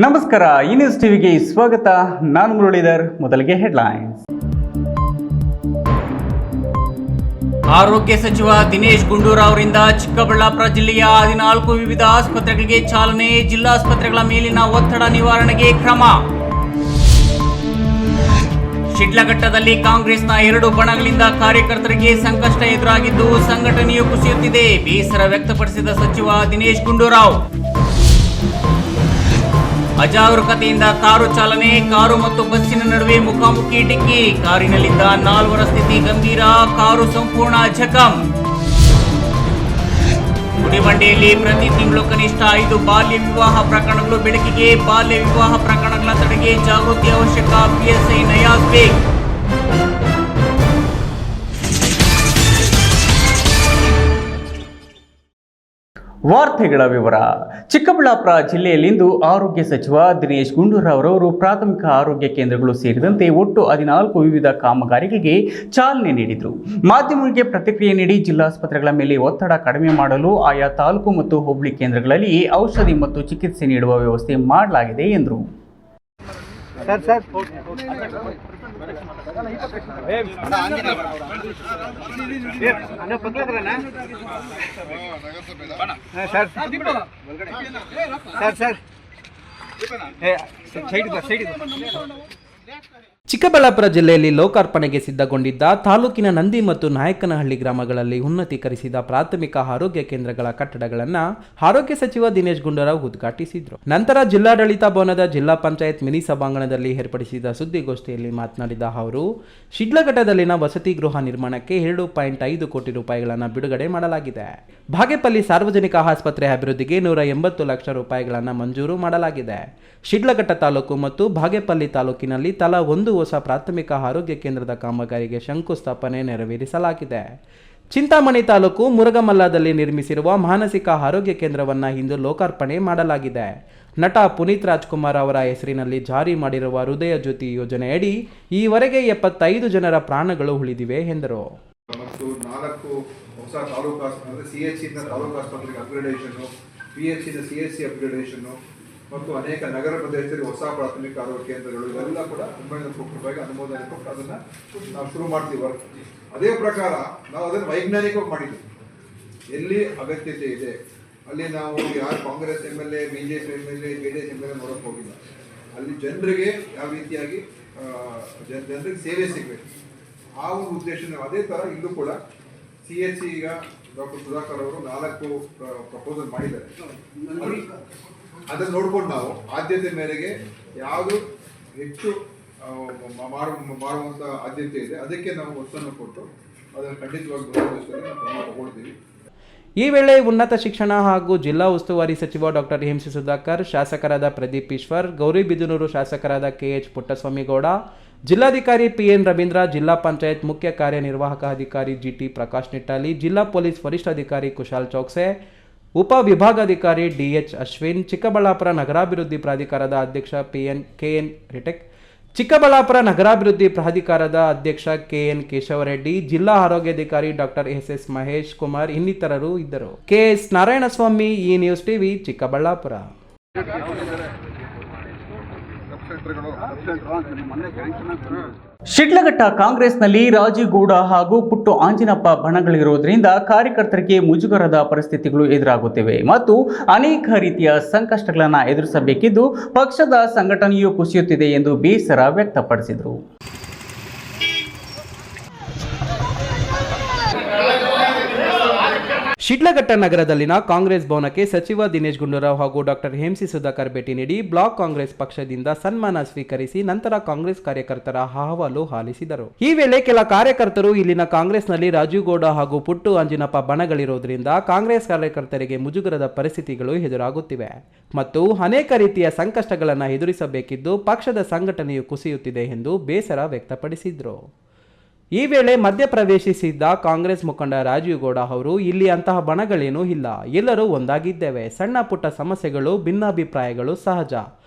ನಮಸ್ಕಾರ, ಈ ನ್ಯೂಸ್ ಟಿವಿಗೆ ಸ್ವಾಗತ. ನಾನು ಮುರಳೀಧರ್. ಮೊದಲಿಗೆ ಹೆಡ್ಲೈನ್ಸ್. ಆರೋಗ್ಯ ಸಚಿವ ದಿನೇಶ್ ಗುಂಡೂರಾವ್ ಅವರಿಂದ ಚಿಕ್ಕಬಳ್ಳಾಪುರ ಜಿಲ್ಲೆಯ 14 ವಿವಿಧ ಆಸ್ಪತ್ರೆಗಳಿಗೆ ಚಾಲನೆ. ಜಿಲ್ಲಾಸ್ಪತ್ರೆಗಳ ಮೇಲಿನ ಒತ್ತಡ ನಿವಾರಣೆಗೆ ಕ್ರಮ. ಶಿಡ್ಲಘಟ್ಟದಲ್ಲಿ ಕಾಂಗ್ರೆಸ್ನ 2 ಬಣಗಳಿಂದ ಕಾರ್ಯಕರ್ತರಿಗೆ ಸಂಕಷ್ಟ ಎದುರಾಗಿದ್ದು ಸಂಘಟನೆಯು ಕುಸಿಯುತ್ತಿದೆ. ಬೇಸರ ವ್ಯಕ್ತಪಡಿಸಿದ ಸಚಿವ ದಿನೇಶ್ ಗುಂಡೂರಾವ್. ಅಜಾಗರೂಕತೆಯಿಂದ ಕಾರು ಚಾಲನೆ. ಕಾರು ಮತ್ತು ಬಸ್ಸಿನ ನಡುವೆ ಮುಖಾಮುಖಿ ಡಿಕ್ಕಿ. ಕಾರಿನಲ್ಲಿದ್ದ 4 ಸ್ಥಿತಿ ಗಂಭೀರ. ಕಾರು ಸಂಪೂರ್ಣ ಜಖಂ. ಗುಡಿಬಂಡೆಯಲ್ಲಿ ಪ್ರತಿ ತಿಂಗಳು ಕನಿಷ್ಠ 5 ಬಾಲ್ಯ ವಿವಾಹ ಪ್ರಕರಣಗಳು ಬೆಳಕಿಗೆ. ಬಾಲ್ಯ ವಿವಾಹ ಪ್ರಕರಣಗಳ ತಡೆಗೆ ಜಾಗೃತಿ ಅವಶ್ಯಕ. ಪಿಎಸ್ಐ ನಯಾಜ್ ಬೇಗ್. ವಾರ್ತೆಗಳ ವಿವರ. ಚಿಕ್ಕಬಳ್ಳಾಪುರ ಜಿಲ್ಲೆಯಲ್ಲಿಂದು ಆರೋಗ್ಯ ಸಚಿವ ದಿನೇಶ್ ಗುಂಡೂರಾವ್ ಅವರು ಪ್ರಾಥಮಿಕ ಆರೋಗ್ಯ ಕೇಂದ್ರಗಳು ಸೇರಿದಂತೆ ಒಟ್ಟು 14 ವಿವಿಧ ಕಾಮಗಾರಿಗಳಿಗೆ ಚಾಲನೆ ನೀಡಿದರು. ಮಾಧ್ಯಮಗಳಿಗೆ ಪ್ರತಿಕ್ರಿಯೆ ನೀಡಿ ಜಿಲ್ಲಾಸ್ಪತ್ರೆಗಳ ಮೇಲೆ ಒತ್ತಡ ಕಡಿಮೆ ಮಾಡಲು ಆಯಾ ತಾಲೂಕು ಮತ್ತು ಹೋಬಳಿ ಕೇಂದ್ರಗಳಲ್ಲಿ ಔಷಧಿ ಮತ್ತು ಚಿಕಿತ್ಸೆ ನೀಡುವ ವ್ಯವಸ್ಥೆ ಮಾಡಲಾಗಿದೆ ಎಂದರು. ಚಿಕ್ಕಬಳ್ಳಾಪುರ ಜಿಲ್ಲೆಯಲ್ಲಿ ಲೋಕಾರ್ಪಣೆಗೆ ಸಿದ್ಧಗೊಂಡಿದ್ದ ತಾಲೂಕಿನ ನಂದಿ ಮತ್ತು ನಾಯಕನಹಳ್ಳಿ ಗ್ರಾಮಗಳಲ್ಲಿ ಉನ್ನತೀಕರಿಸಿದ ಪ್ರಾಥಮಿಕ ಆರೋಗ್ಯ ಕೇಂದ್ರಗಳ ಕಟ್ಟಡಗಳನ್ನು ಆರೋಗ್ಯ ಸಚಿವ ದಿನೇಶ್ ಗುಂಡೂರಾವ್ ಉದ್ಘಾಟಿಸಿದರು. ನಂತರ ಜಿಲ್ಲಾಡಳಿತ ಭವನದ ಜಿಲ್ಲಾ ಪಂಚಾಯತ್ ಮಿನಿ ಸಭಾಂಗಣದಲ್ಲಿ ಏರ್ಪಡಿಸಿದ ಸುದ್ದಿಗೋಷ್ಠಿಯಲ್ಲಿ ಮಾತನಾಡಿದ ಅವರು, ಶಿಡ್ಲಘಟ್ಟದಲ್ಲಿನ ವಸತಿ ಗೃಹ ನಿರ್ಮಾಣಕ್ಕೆ 2.5 ಕೋಟಿ ರೂಪಾಯಿಗಳನ್ನು ಬಿಡುಗಡೆ ಮಾಡಲಾಗಿದೆ. ಬಾಗೇಪಲ್ಲಿ ಸಾರ್ವಜನಿಕ ಆಸ್ಪತ್ರೆ ಅಭಿವೃದ್ಧಿಗೆ 180 ಲಕ್ಷ ರೂಪಾಯಿಗಳನ್ನು ಮಂಜೂರು ಮಾಡಲಾಗಿದೆ. ಶಿಡ್ಲಘಟ್ಟ ತಾಲೂಕು ಮತ್ತು ಬಾಗೇಪಲ್ಲಿ ತಾಲೂಕಿನಲ್ಲಿ ತಲಾ 1 ಹೊಸ ಪ್ರಾಥಮಿಕ ಆರೋಗ್ಯ ಕೇಂದ್ರದ ಕಾಮಗಾರಿಗೆ ಶಂಕುಸ್ಥಾಪನೆ ನೆರವೇರಿಸಲಾಗಿದೆ. ಚಿಂತಾಮಣಿ ತಾಲೂಕು ಮುರುಗಮಲ್ಲದಲ್ಲಿ ನಿರ್ಮಿಸಿರುವ ಮಾನಸಿಕ ಆರೋಗ್ಯ ಕೇಂದ್ರವನ್ನು ಇಂದು ಲೋಕಾರ್ಪಣೆ ಮಾಡಲಾಗಿದೆ. ನಟ ಪುನೀತ್ ರಾಜ್ಕುಮಾರ್ ಅವರ ಹೆಸರಿನಲ್ಲಿ ಜಾರಿ ಮಾಡಿರುವ ಹೃದಯ ಜ್ಯೋತಿ ಯೋಜನೆಯಡಿ ಈವರೆಗೆ 75 ಜನರ ಪ್ರಾಣಗಳು ಉಳಿದಿವೆ ಎಂದರು. ಮತ್ತು 4 ಹೊಸ ತಾಲೂಕು ಆಸ್ಪತ್ರೆ, ಸಿಎಚ್ಸಿಯಿಂದ ತಾಲೂಕು ಆಸ್ಪತ್ರೆಗೆ ಅಪ್ಗ್ರೇಡೇಷನ್ನು, ಪಿಎಚ್ಸಿಯಿಂದ ಸಿಎಚ್ಸಿ ಅಪ್ಗ್ರೇಡೇಷನ್ನು ಮತ್ತು ಅನೇಕ ನಗರ ಪ್ರದೇಶದಲ್ಲಿ ಹೊಸ ಪ್ರಾಥಮಿಕ ಆರೋಗ್ಯ ಕೇಂದ್ರಗಳು ಇವೆಲ್ಲ ಕೂಡ 900 ಕೋಟಿ ರೂಪಾಯಿಗೆ ಅನುಮೋದನೆ ಕೊಟ್ಟು ಅದನ್ನು ನಾವು ಶುರು ಮಾಡ್ತೀವಿ ವರ್ಕ್. ಅದೇ ಪ್ರಕಾರ ನಾವು ಅದನ್ನು ವೈಜ್ಞಾನಿಕವಾಗಿ ಮಾಡಿದ್ದೀವಿ. ಎಲ್ಲಿ ಅಗತ್ಯತೆ ಇದೆ ಅಲ್ಲಿ ನಾವು ಯಾರು Congress MLA, BJP MLA, JDS MLA ನೋಡೋಕೆ ಹೋಗಿಲ್ಲ. ಅಲ್ಲಿ ಜನರಿಗೆ ಯಾವ ರೀತಿಯಾಗಿ ಜನರಿಗೆ ಸೇವೆ ಸಿಗಬೇಕು ಆ ಒಂದು ಉದ್ದೇಶ. ಅದೇ ಥರ ಇಲ್ಲೂ ಕೂಡ CHC ಈಗ ಡಾಕ್ಟರ್ ಸುಧಾಕರ್ ಅವರು 4 ಪ್ರಪೋಸಲ್ ಮಾಡಿದ್ದಾರೆ. ಅದನ್ನು ನೋಡ್ಕೊಂಡು ನಾವು ಆದ್ಯತೆ ಮೇರೆಗೆ ಯಾವುದು ಹೆಚ್ಚು ಮಾಡುವಂಥ ಆದ್ಯತೆ ಇದೆ ಅದಕ್ಕೆ ನಾವು ಒತ್ತನ್ನು ಕೊಟ್ಟು ಅದನ್ನು ಖಂಡಿತವಾಗಿ ನಾವು ಕ್ರಮ ತಗೊಳ್ತೀವಿ. ಈ ವೇಳೆ ಉನ್ನತ ಶಿಕ್ಷಣ ಹಾಗೂ ಜಿಲ್ಲಾ ಉಸ್ತುವಾರಿ ಸಚಿವ ಡಾಕ್ಟರ್ MC ಸುಧಾಕರ್, ಶಾಸಕರಾದ ಪ್ರದೀಪ್ ಈಶ್ವರ್, ಗೌರಿಬಿದನೂರು ಶಾಸಕರಾದ KH ಪುಟ್ಟಸ್ವಾಮಿಗೌಡ, ಜಿಲ್ಲಾಧಿಕಾರಿ PN ರವೀಂದ್ರ, ಜಿಲ್ಲಾ ಪಂಚಾಯತ್ ಮುಖ್ಯ ಕಾರ್ಯನಿರ್ವಾಹಕ ಅಧಿಕಾರಿ GT ಪ್ರಕಾಶ್ ನಿಟ್ಟಾಲಿ, ಜಿಲ್ಲಾ ಪೊಲೀಸ್ ವರಿಷ್ಠಾಧಿಕಾರಿ ಕುಶಾಲ್ ಚೌಕ್ಸೆ, ಉಪ ವಿಭಾಗಾಧಿಕಾರಿ DH ಅಶ್ವಿನ್, ಚಿಕ್ಕಬಳ್ಳಾಪುರ ನಗರಾಭಿವೃದ್ಧಿ ಪ್ರಾಧಿಕಾರದ ಅಧ್ಯಕ್ಷ KN ರಿಟೆಕ್, ಚಿಕ್ಕಬಳ್ಳಾಪುರ ನಗರಾಭಿವೃದ್ಧಿ ಪ್ರಾಧಿಕಾರದ ಅಧ್ಯಕ್ಷ KN ಕೇಶವರೆಡ್ಡಿ, ಜಿಲ್ಲಾ ಆರೋಗ್ಯಾಧಿಕಾರಿ ಡಾಕ್ಟರ್ SS ಮಹೇಶ್ ಕುಮಾರ್ ಇನ್ನಿತರರು ಇದ್ದರು. KS ನಾರಾಯಣಸ್ವಾಮಿ, ಈ ನ್ಯೂಸ್ ಟಿವಿ, ಚಿಕ್ಕಬಳ್ಳಾಪುರ. ಶಿಡ್ಲಘಟ್ಟ ಕಾಂಗ್ರೆಸ್ನಲ್ಲಿ ರಾಜೀವ್ ಗೌಡ ಹಾಗೂ ಪುಟ್ಟು ಆಂಜಿನಪ್ಪ ಬಣಗಳಿರುವುದರಿಂದ ಕಾರ್ಯಕರ್ತರಿಗೆ ಮುಜುಗರದ ಪರಿಸ್ಥಿತಿಗಳು ಎದುರಾಗುತ್ತಿವೆ ಮತ್ತು ಅನೇಕ ರೀತಿಯ ಸಂಕಷ್ಟಗಳನ್ನು ಎದುರಿಸಬೇಕಿದ್ದು ಪಕ್ಷದ ಸಂಘಟನೆಯೂ ಕುಸಿಯುತ್ತಿದೆ ಎಂದು ಬೇಸರ ವ್ಯಕ್ತಪಡಿಸಿದರು. ಶಿಡ್ಲಘಟ್ಟ ನಗರದಲ್ಲಿನ ಕಾಂಗ್ರೆಸ್ ಭವನಕ್ಕೆ ಸಚಿವ ದಿನೇಶ್ ಗುಂಡೂರಾವ್ ಹಾಗೂ ಡಾಕ್ಟರ್ MC ಸುಧಾಕರ್ ಭೇಟಿ ನೀಡಿ ಬ್ಲಾಕ್ ಕಾಂಗ್ರೆಸ್ ಪಕ್ಷದಿಂದ ಸನ್ಮಾನ ಸ್ವೀಕರಿಸಿ ನಂತರ ಕಾಂಗ್ರೆಸ್ ಕಾರ್ಯಕರ್ತರ ಅಹವಾಲು ಆಲಿಸಿದರು. ಈ ವೇಳೆ ಕೆಲ ಕಾರ್ಯಕರ್ತರು ಇಲ್ಲಿನ ಕಾಂಗ್ರೆಸ್ನಲ್ಲಿ ರಾಜೀವ್ ಗೌಡ ಹಾಗೂ ಪುಟ್ಟು ಆಂಜಿನಪ್ಪ ಬಣಗಳಿರುವುದರಿಂದ ಕಾಂಗ್ರೆಸ್ ಕಾರ್ಯಕರ್ತರಿಗೆ ಮುಜುಗರದ ಪರಿಸ್ಥಿತಿಗಳು ಎದುರಾಗುತ್ತಿವೆ ಮತ್ತು ಅನೇಕ ರೀತಿಯ ಸಂಕಷ್ಟಗಳನ್ನು ಎದುರಿಸಬೇಕಿದ್ದು ಪಕ್ಷದ ಸಂಘಟನೆಯು ಕುಸಿಯುತ್ತಿದೆ ಎಂದು ಬೇಸರ ವ್ಯಕ್ತಪಡಿಸಿದರು. ಈ ವೇಳೆ ಮಧ್ಯಪ್ರವೇಶಿಸಿದ್ದ ಕಾಂಗ್ರೆಸ್ ಮುಖಂಡ ರಾಜೀವ್ ಗೌಡ ಅವರು, ಇಲ್ಲಿ ಅಂತಹ ಬಣಗಳೇನೂ ಇಲ್ಲ, ಎಲ್ಲರೂ ಒಂದಾಗಿದ್ದೇವೆ, ಸಣ್ಣ ಪುಟ್ಟ ಸಮಸ್ಯೆಗಳು, ಭಿನ್ನಾಭಿಪ್ರಾಯಗಳು ಸಹಜ,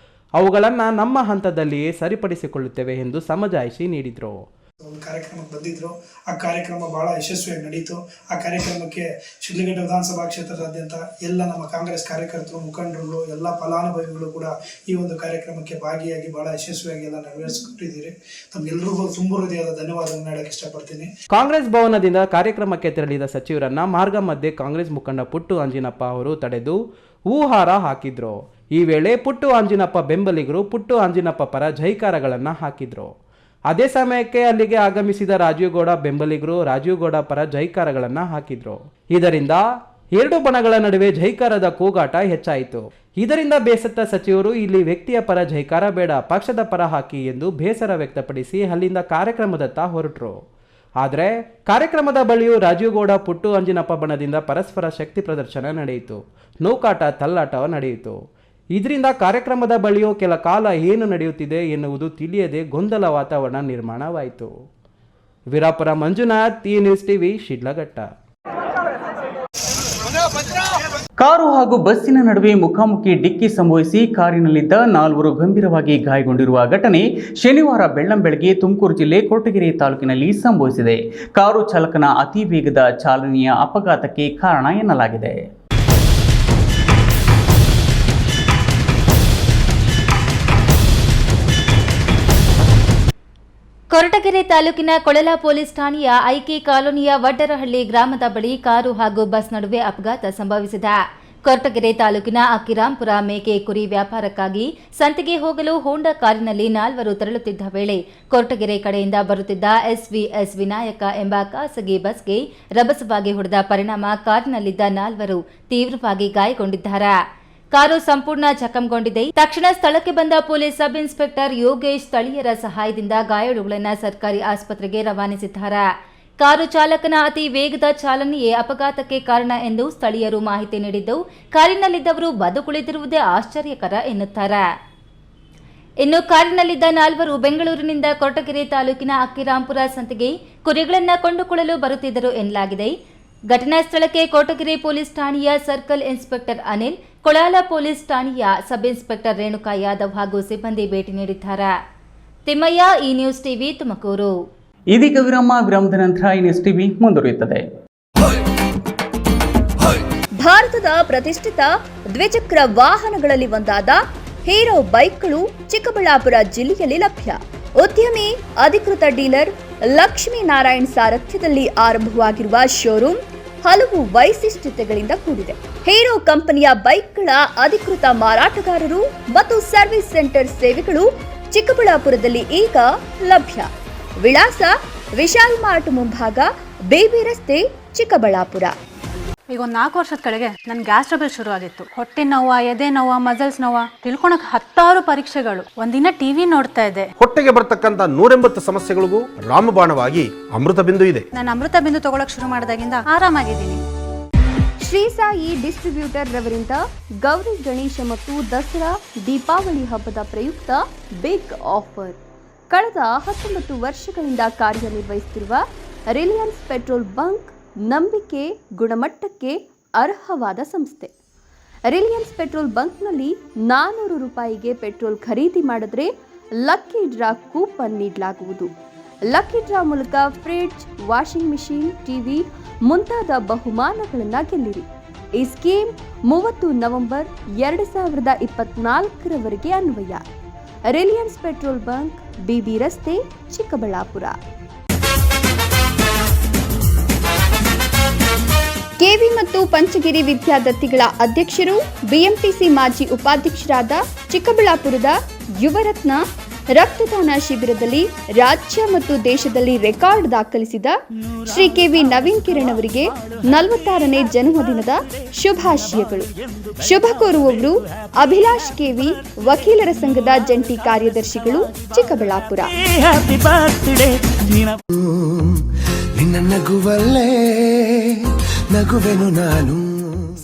ಅವುಗಳನ್ನು ನಮ್ಮ ಹಂತದಲ್ಲಿಯೇ ಸರಿಪಡಿಸಿಕೊಳ್ಳುತ್ತೇವೆ ಎಂದು ಸಮಜಾಯಿಷಿ ನೀಡಿದರು. ಒಂದು ಕಾರ್ಯಕ್ರಮಕ್ಕೆ ಬಂದಿದ್ರು. ಆ ಕಾರ್ಯಕ್ರಮ ಬಹಳ ಯಶಸ್ವಿಯಾಗಿ ನಡೀತು. ಆ ಕಾರ್ಯಕ್ರಮಕ್ಕೆ ಶಿಡ್ಲಘಟ್ಟ ವಿಧಾನಸಭಾ ಕ್ಷೇತ್ರದಾದ್ಯಂತ ಎಲ್ಲ ನಮ್ಮ ಕಾಂಗ್ರೆಸ್ ಕಾರ್ಯಕರ್ತರು, ಮುಖಂಡರುಗಳು, ಎಲ್ಲ ಫಲಾನುಭವಿಗಳು ಕೂಡ ಈ ಒಂದು ಕಾರ್ಯಕ್ರಮಕ್ಕೆ ಭಾಗಿಯಾಗಿ ಬಹಳ ಯಶಸ್ವಿಯಾಗಿ ಎಲ್ಲ ನೆರವೇರಿಸಿಕೊಟ್ಟಿದ್ದೀರಿ. ತಮ್ಗೆಲ್ಲರಿಗೂ ತುಂಬ ಹೃದಯದ ಧನ್ಯವಾದವನ್ನು ಹೇಳಕ್ಕೆ ಇಷ್ಟಪಡ್ತೀನಿ. ಕಾಂಗ್ರೆಸ್ ಭವನದಿಂದ ಕಾರ್ಯಕ್ರಮಕ್ಕೆ ತೆರಳಿದ ಸಚಿವರನ್ನ ಮಾರ್ಗ ಮಧ್ಯೆ ಕಾಂಗ್ರೆಸ್ ಮುಖಂಡ ಪುಟ್ಟು ಆಂಜಿನಪ್ಪ ಅವರು ತಡೆದು ಹೂಹಾರ ಹಾಕಿದ್ರು. ಈ ವೇಳೆ ಪುಟ್ಟು ಆಂಜಿನಪ್ಪ ಬೆಂಬಲಿಗರು ಪುಟ್ಟು ಆಂಜಿನಪ್ಪ ಪರ ಜೈಕಾರಗಳನ್ನ ಹಾಕಿದ್ರು. ಅದೇ ಸಮಯಕ್ಕೆ ಅಲ್ಲಿಗೆ ಆಗಮಿಸಿದ ರಾಜೀವ್ ಗೌಡ ಬೆಂಬಲಿಗರು ರಾಜೀವ್ ಗೌಡ ಪರ ಜೈಕಾರಗಳನ್ನ ಹಾಕಿದ್ರು. ಇದರಿಂದ ಎರಡು ಬಣಗಳ ನಡುವೆ ಜೈಕಾರದ ಕೂಗಾಟ ಹೆಚ್ಚಾಯಿತು. ಇದರಿಂದ ಬೇಸತ್ತ ಸಚಿವರು ಇಲ್ಲಿ ವ್ಯಕ್ತಿಯ ಪರ ಜೈಕಾರ ಬೇಡ, ಪಕ್ಷದ ಪರ ಹಾಕಿ ಎಂದು ಬೇಸರ ವ್ಯಕ್ತಪಡಿಸಿ ಅಲ್ಲಿಂದ ಕಾರ್ಯಕ್ರಮದತ್ತ ಹೊರಟರು. ಆದರೆ ಕಾರ್ಯಕ್ರಮದ ಬಳಿಯೂ ರಾಜೀವ್ ಗೌಡ ಪುಟ್ಟು ಅಂಜಿನಪ್ಪ ಬಣದಿಂದ ಪರಸ್ಪರ ಶಕ್ತಿ ಪ್ರದರ್ಶನ ನಡೆಯಿತು. ನೂಕಾಟ ತಳ್ಳಾಟ ನಡೆಯಿತು. ಇದರಿಂದ ಕಾರ್ಯಕ್ರಮದ ಬಳಿಯೂ ಕೆಲ ಕಾಲ ಏನು ನಡೆಯುತ್ತಿದೆ ಎನ್ನುವುದು ತಿಳಿಯದೆ ಗೊಂದಲ ವಾತಾವರಣ ನಿರ್ಮಾಣವಾಯಿತು. ವೀರಾಪುರ ಮಂಜುನಾಥ್, ಈ ನ್ಯೂಸ್ ಟಿವಿ, ಶಿಡ್ಲಘಟ್ಟ. ಕಾರು ಹಾಗೂ ಬಸ್ಸಿನ ನಡುವೆ ಮುಖಾಮುಖಿ ಡಿಕ್ಕಿ ಸಂಭವಿಸಿ ಕಾರಿನಲ್ಲಿದ್ದ 4 ಗಂಭೀರವಾಗಿ ಗಾಯಗೊಂಡಿರುವ ಘಟನೆ ಶನಿವಾರ ಬೆಳ್ಳಂಬೆಳಗ್ಗೆ ತುಮಕೂರು ಜಿಲ್ಲೆ ಕೊರಟಗೆರೆ ತಾಲೂಕಿನಲ್ಲಿ ಸಂಭವಿಸಿದೆ. ಕಾರು ಚಾಲಕನ ಅತಿ ವೇಗದ ಚಾಲನೆಯ ಅಪಘಾತಕ್ಕೆ ಕಾರಣ ಎನ್ನಲಾಗಿದೆ. ಕೊರಟಗೆರೆ ತಾಲೂಕಿನ ಕೊಳಲ ಪೊಲೀಸ್ ಠಾಣೆಯ ಐಕೆ ಕಾಲೋನಿಯ ವಡ್ಡರಹಳ್ಳಿ ಗ್ರಾಮದ ಬಳಿ ಕಾರು ಹಾಗೂ ಬಸ್ ನಡುವೆ ಅಪಘಾತ ಸಂಭವಿಸಿದೆ. ಕೊರಟಗೆರೆ ತಾಲೂಕಿನ ಅಕ್ಕಿರಾಂಪುರ ಮೇಕೆ ಕುರಿ ವ್ಯಾಪಾರಕ್ಕಾಗಿ ಸಂತೆಗೆ ಹೋಗಲು ಹೋಂಡಾ ಕಾರಿನಲ್ಲಿ 4 ತೆರಳುತ್ತಿದ್ದ ವೇಳೆ ಕೊರಟಗೆರೆ ಕಡೆಯಿಂದ ಬರುತ್ತಿದ್ದ ಎಸ್ವಿಎಸ್ ವಿನಾಯಕ ಎಂಬ ಖಾಸಗಿ ಬಸ್ಗೆ ರಭಸವಾಗಿ ಹೊಡೆದ ಪರಿಣಾಮ ಕಾರಿನಲ್ಲಿದ್ದ 4 ತೀವ್ರವಾಗಿ ಗಾಯಗೊಂಡಿದ್ದಾರೆ. ಕಾರು ಸಂಪೂರ್ಣ ಜಖಂಗೊಂಡಿದೆ. ತಕ್ಷಣ ಸ್ಥಳಕ್ಕೆ ಬಂದ ಪೊಲೀಸ್ ಸಬ್ ಇನ್ಸ್ಪೆಕ್ಟರ್ ಯೋಗೇಶ್ ಸ್ಥಳೀಯರ ಸಹಾಯದಿಂದ ಗಾಯಾಳುಗಳನ್ನು ಸರ್ಕಾರಿ ಆಸ್ಪತ್ರೆಗೆ ರವಾನಿಸಿದ್ದಾರೆ. ಕಾರು ಚಾಲಕನ ಅತಿ ವೇಗದ ಚಾಲನೆಯೇ ಅಪಘಾತಕ್ಕೆ ಕಾರಣ ಎಂದು ಸ್ಥಳೀಯರು ಮಾಹಿತಿ ನೀಡಿದ್ದು, ಕಾರಿನಲ್ಲಿದ್ದವರು ಬದುಕುಳಿದಿರುವುದೇ ಆಶ್ಚರ್ಯಕರ ಎನ್ನುತ್ತಾರೆ. ಇನ್ನು ಕಾರಿನಲ್ಲಿದ್ದ 4 ಬೆಂಗಳೂರಿನಿಂದ ಕೊರಟಗೆರೆ ತಾಲೂಕಿನ ಅಕ್ಕಿರಾಂಪುರ ಸಂತೆಗೆ ಕುರಿಗಳನ್ನು ಕೊಂಡುಕೊಳ್ಳಲು ಬರುತ್ತಿದ್ದರು ಎನ್ನಲಾಗಿದೆ. ಘಟನಾ ಸ್ಥಳಕ್ಕೆ ಕೊರಟಗೆರೆ ಪೊಲೀಸ್ ಠಾಣೆಯ circle inspector Anil, Kolala police ಠಾಣೆಯ ಸಬ್ ಇನ್ಸ್ಪೆಕ್ಟರ್ ರೇಣುಕಾ ಯಾದವ್ ಹಾಗೂ ಸಿಬ್ಬಂದಿ ಭೇಟಿ ನೀಡಿದ್ದಾರೆ. ತಿಮ್ಮಯ್ಯ, ಈ ನ್ಯೂಸ್ ಟಿವಿ, ತುಮಕೂರು. ಇದೀಗ ವಿರಾಮದ ನಂತರ ಈ ನ್ಯೂಸ್ ಟಿವಿ ಮುಂದುವರಿಯುತ್ತದೆ. ಭಾರತದ ಪ್ರತಿಷ್ಠಿತ ದ್ವಿಚಕ್ರ ವಾಹನಗಳಲ್ಲಿ ಒಂದಾದ ಹೀರೋ ಬೈಕ್ಗಳು ಚಿಕ್ಕಬಳ್ಳಾಪುರ ಜಿಲ್ಲೆಯಲ್ಲಿ ಲಭ್ಯ. ಉದ್ಯಮಿ ಅಧಿಕೃತ ಡೀಲರ್ ಲಕ್ಷ್ಮೀನಾರಾಯಣ್ ಸಾರಥ್ಯದಲ್ಲಿ ಆರಂಭವಾಗಿರುವ ಶೋರೂಮ್ ಹಲವು ವೈಶಿಷ್ಟ್ಯತೆಗಳಿಂದ ಕೂಡಿದೆ. ಹೀರೋ ಕಂಪನಿಯ ಬೈಕ್ಗಳ ಅಧಿಕೃತ ಮಾರಾಟಗಾರರು ಮತ್ತು ಸರ್ವಿಸ್ ಸೆಂಟರ್ ಸೇವೆಗಳು ಚಿಕ್ಕಬಳ್ಳಾಪುರದಲ್ಲಿ ಈಗ ಲಭ್ಯ. ವಿಳಾಸ ವಿಶಾಲ್ ಮಾರ್ಟ್ ಮುಂಭಾಗ, ಬೇಬಿ ರಸ್ತೆ, ಚಿಕ್ಕಬಳ್ಳಾಪುರ. ಈಗ ಒಂದು 4 ವರ್ಷದ ಕೆಳಗೆ ನನ್ನ ಗ್ಯಾಸ್ ಟ್ರಬಲ್ ಶುರು ಆಗಿತ್ತು. ಹೊಟ್ಟೆ ನೋವು, ಎದೆ ನೋವು, ಮಸಲ್ಸ್ ನೋವು, ತಿಳ್ಕೊಳಕ್ 10 ಪರೀಕ್ಷೆಗಳು. ಒಂದಿನ ಟಿವಿ ನೋಡ್ತಾ ಇದ್ದೆ. ಹೊಟ್ಟೆಗೆ ಬರ್ತಕ್ಕಂಥ 180 ಸಮಸ್ಯೆಗಳಿಗೂ ರಾಮಬಾಣವಾಗಿ ಅಮೃತ ಬಿಂದು ಇದೆ. ನಾನು ಅಮೃತ ಬಿಂದು ತಗೊಳಕ್ ಶುರು ಮಾಡಿದಾಗಿಂದ ಆರಾಮಾಗಿದ್ದೀನಿ. ಶ್ರೀ ಸಾಯಿ ಡಿಸ್ಟ್ರಿಬ್ಯೂಟರ್ ರವರಿಂದ ಗೌರಿ ಗಣೇಶ ಮತ್ತು ದಸರಾ ದೀಪಾವಳಿ ಹಬ್ಬದ ಪ್ರಯುಕ್ತ ಬಿಗ್ ಆಫರ್. ಕಳೆದ 19 ವರ್ಷಗಳಿಂದ ಕಾರ್ಯನಿರ್ವಹಿಸುತ್ತಿರುವ ರಿಲಯನ್ಸ್ ಪೆಟ್ರೋಲ್ ಬಂಕ್ ನಂಬಿಕೆ, ಗುಣಮಟ್ಟಕ್ಕೆ ಅರ್ಹವಾದ ಸಂಸ್ಥೆ. ರಿಲಯನ್ಸ್ ಪೆಟ್ರೋಲ್ ಬಂಕ್ನಲ್ಲಿ 400 ರೂಪಾಯಿಗೆ ಪೆಟ್ರೋಲ್ ಖರೀದಿ ಮಾಡಿದ್ರೆ ಲಕ್ಕಿ ಡ್ರಾ ಕೂಪನ್ ನೀಡಲಾಗುವುದು. ಲಕ್ಕಿ ಡ್ರಾ ಮೂಲಕ ಫ್ರಿಡ್ಜ್, ವಾಷಿಂಗ್ ಮಿಷಿನ್, ಟಿವಿ ಮುಂತಾದ ಬಹುಮಾನಗಳನ್ನು ಗೆಲ್ಲಿರಿ. ಈ ಸ್ಕೀಮ್ 30 ನವೆಂಬರ್ 2024 ಅನ್ವಯ. ರಿಲಯನ್ಸ್ ಪೆಟ್ರೋಲ್ ಬಂಕ್, ಬಿಬಿ ರಸ್ತೆ, ಚಿಕ್ಕಬಳ್ಳಾಪುರ. ಕೆವಿ ಮತ್ತು ಪಂಚಗಿರಿ ವಿದ್ಯಾದತ್ತಿಗಳ ಅಧ್ಯಕ್ಷರು, ಬಿಎಂಟಿಸಿ ಮಾಜಿ ಉಪಾಧ್ಯಕ್ಷರಾದ ಚಿಕ್ಕಬಳ್ಳಾಪುರದ ಯುವರತ್ನ ರಕ್ತದಾನ ಶಿಬಿರದಲ್ಲಿ ರಾಜ್ಯ ಮತ್ತು ದೇಶದಲ್ಲಿ ರೆಕಾರ್ಡ್ ದಾಖಲಿಸಿದ ಶ್ರೀ ಕೆವಿ ನವೀನ್ ಕಿರಣ್ ಅವರಿಗೆ 46ನೇ ಜನ್ಮದಿನದ ಶುಭಾಶಯಗಳು. ಶುಭ ಕೋರುವವರು ಅಭಿಲಾಷ್ ಕೆವಿ, ವಕೀಲರ ಸಂಘದ ಜಂಟಿ ಕಾರ್ಯದರ್ಶಿಗಳು, ಚಿಕ್ಕಬಳ್ಳಾಪುರ.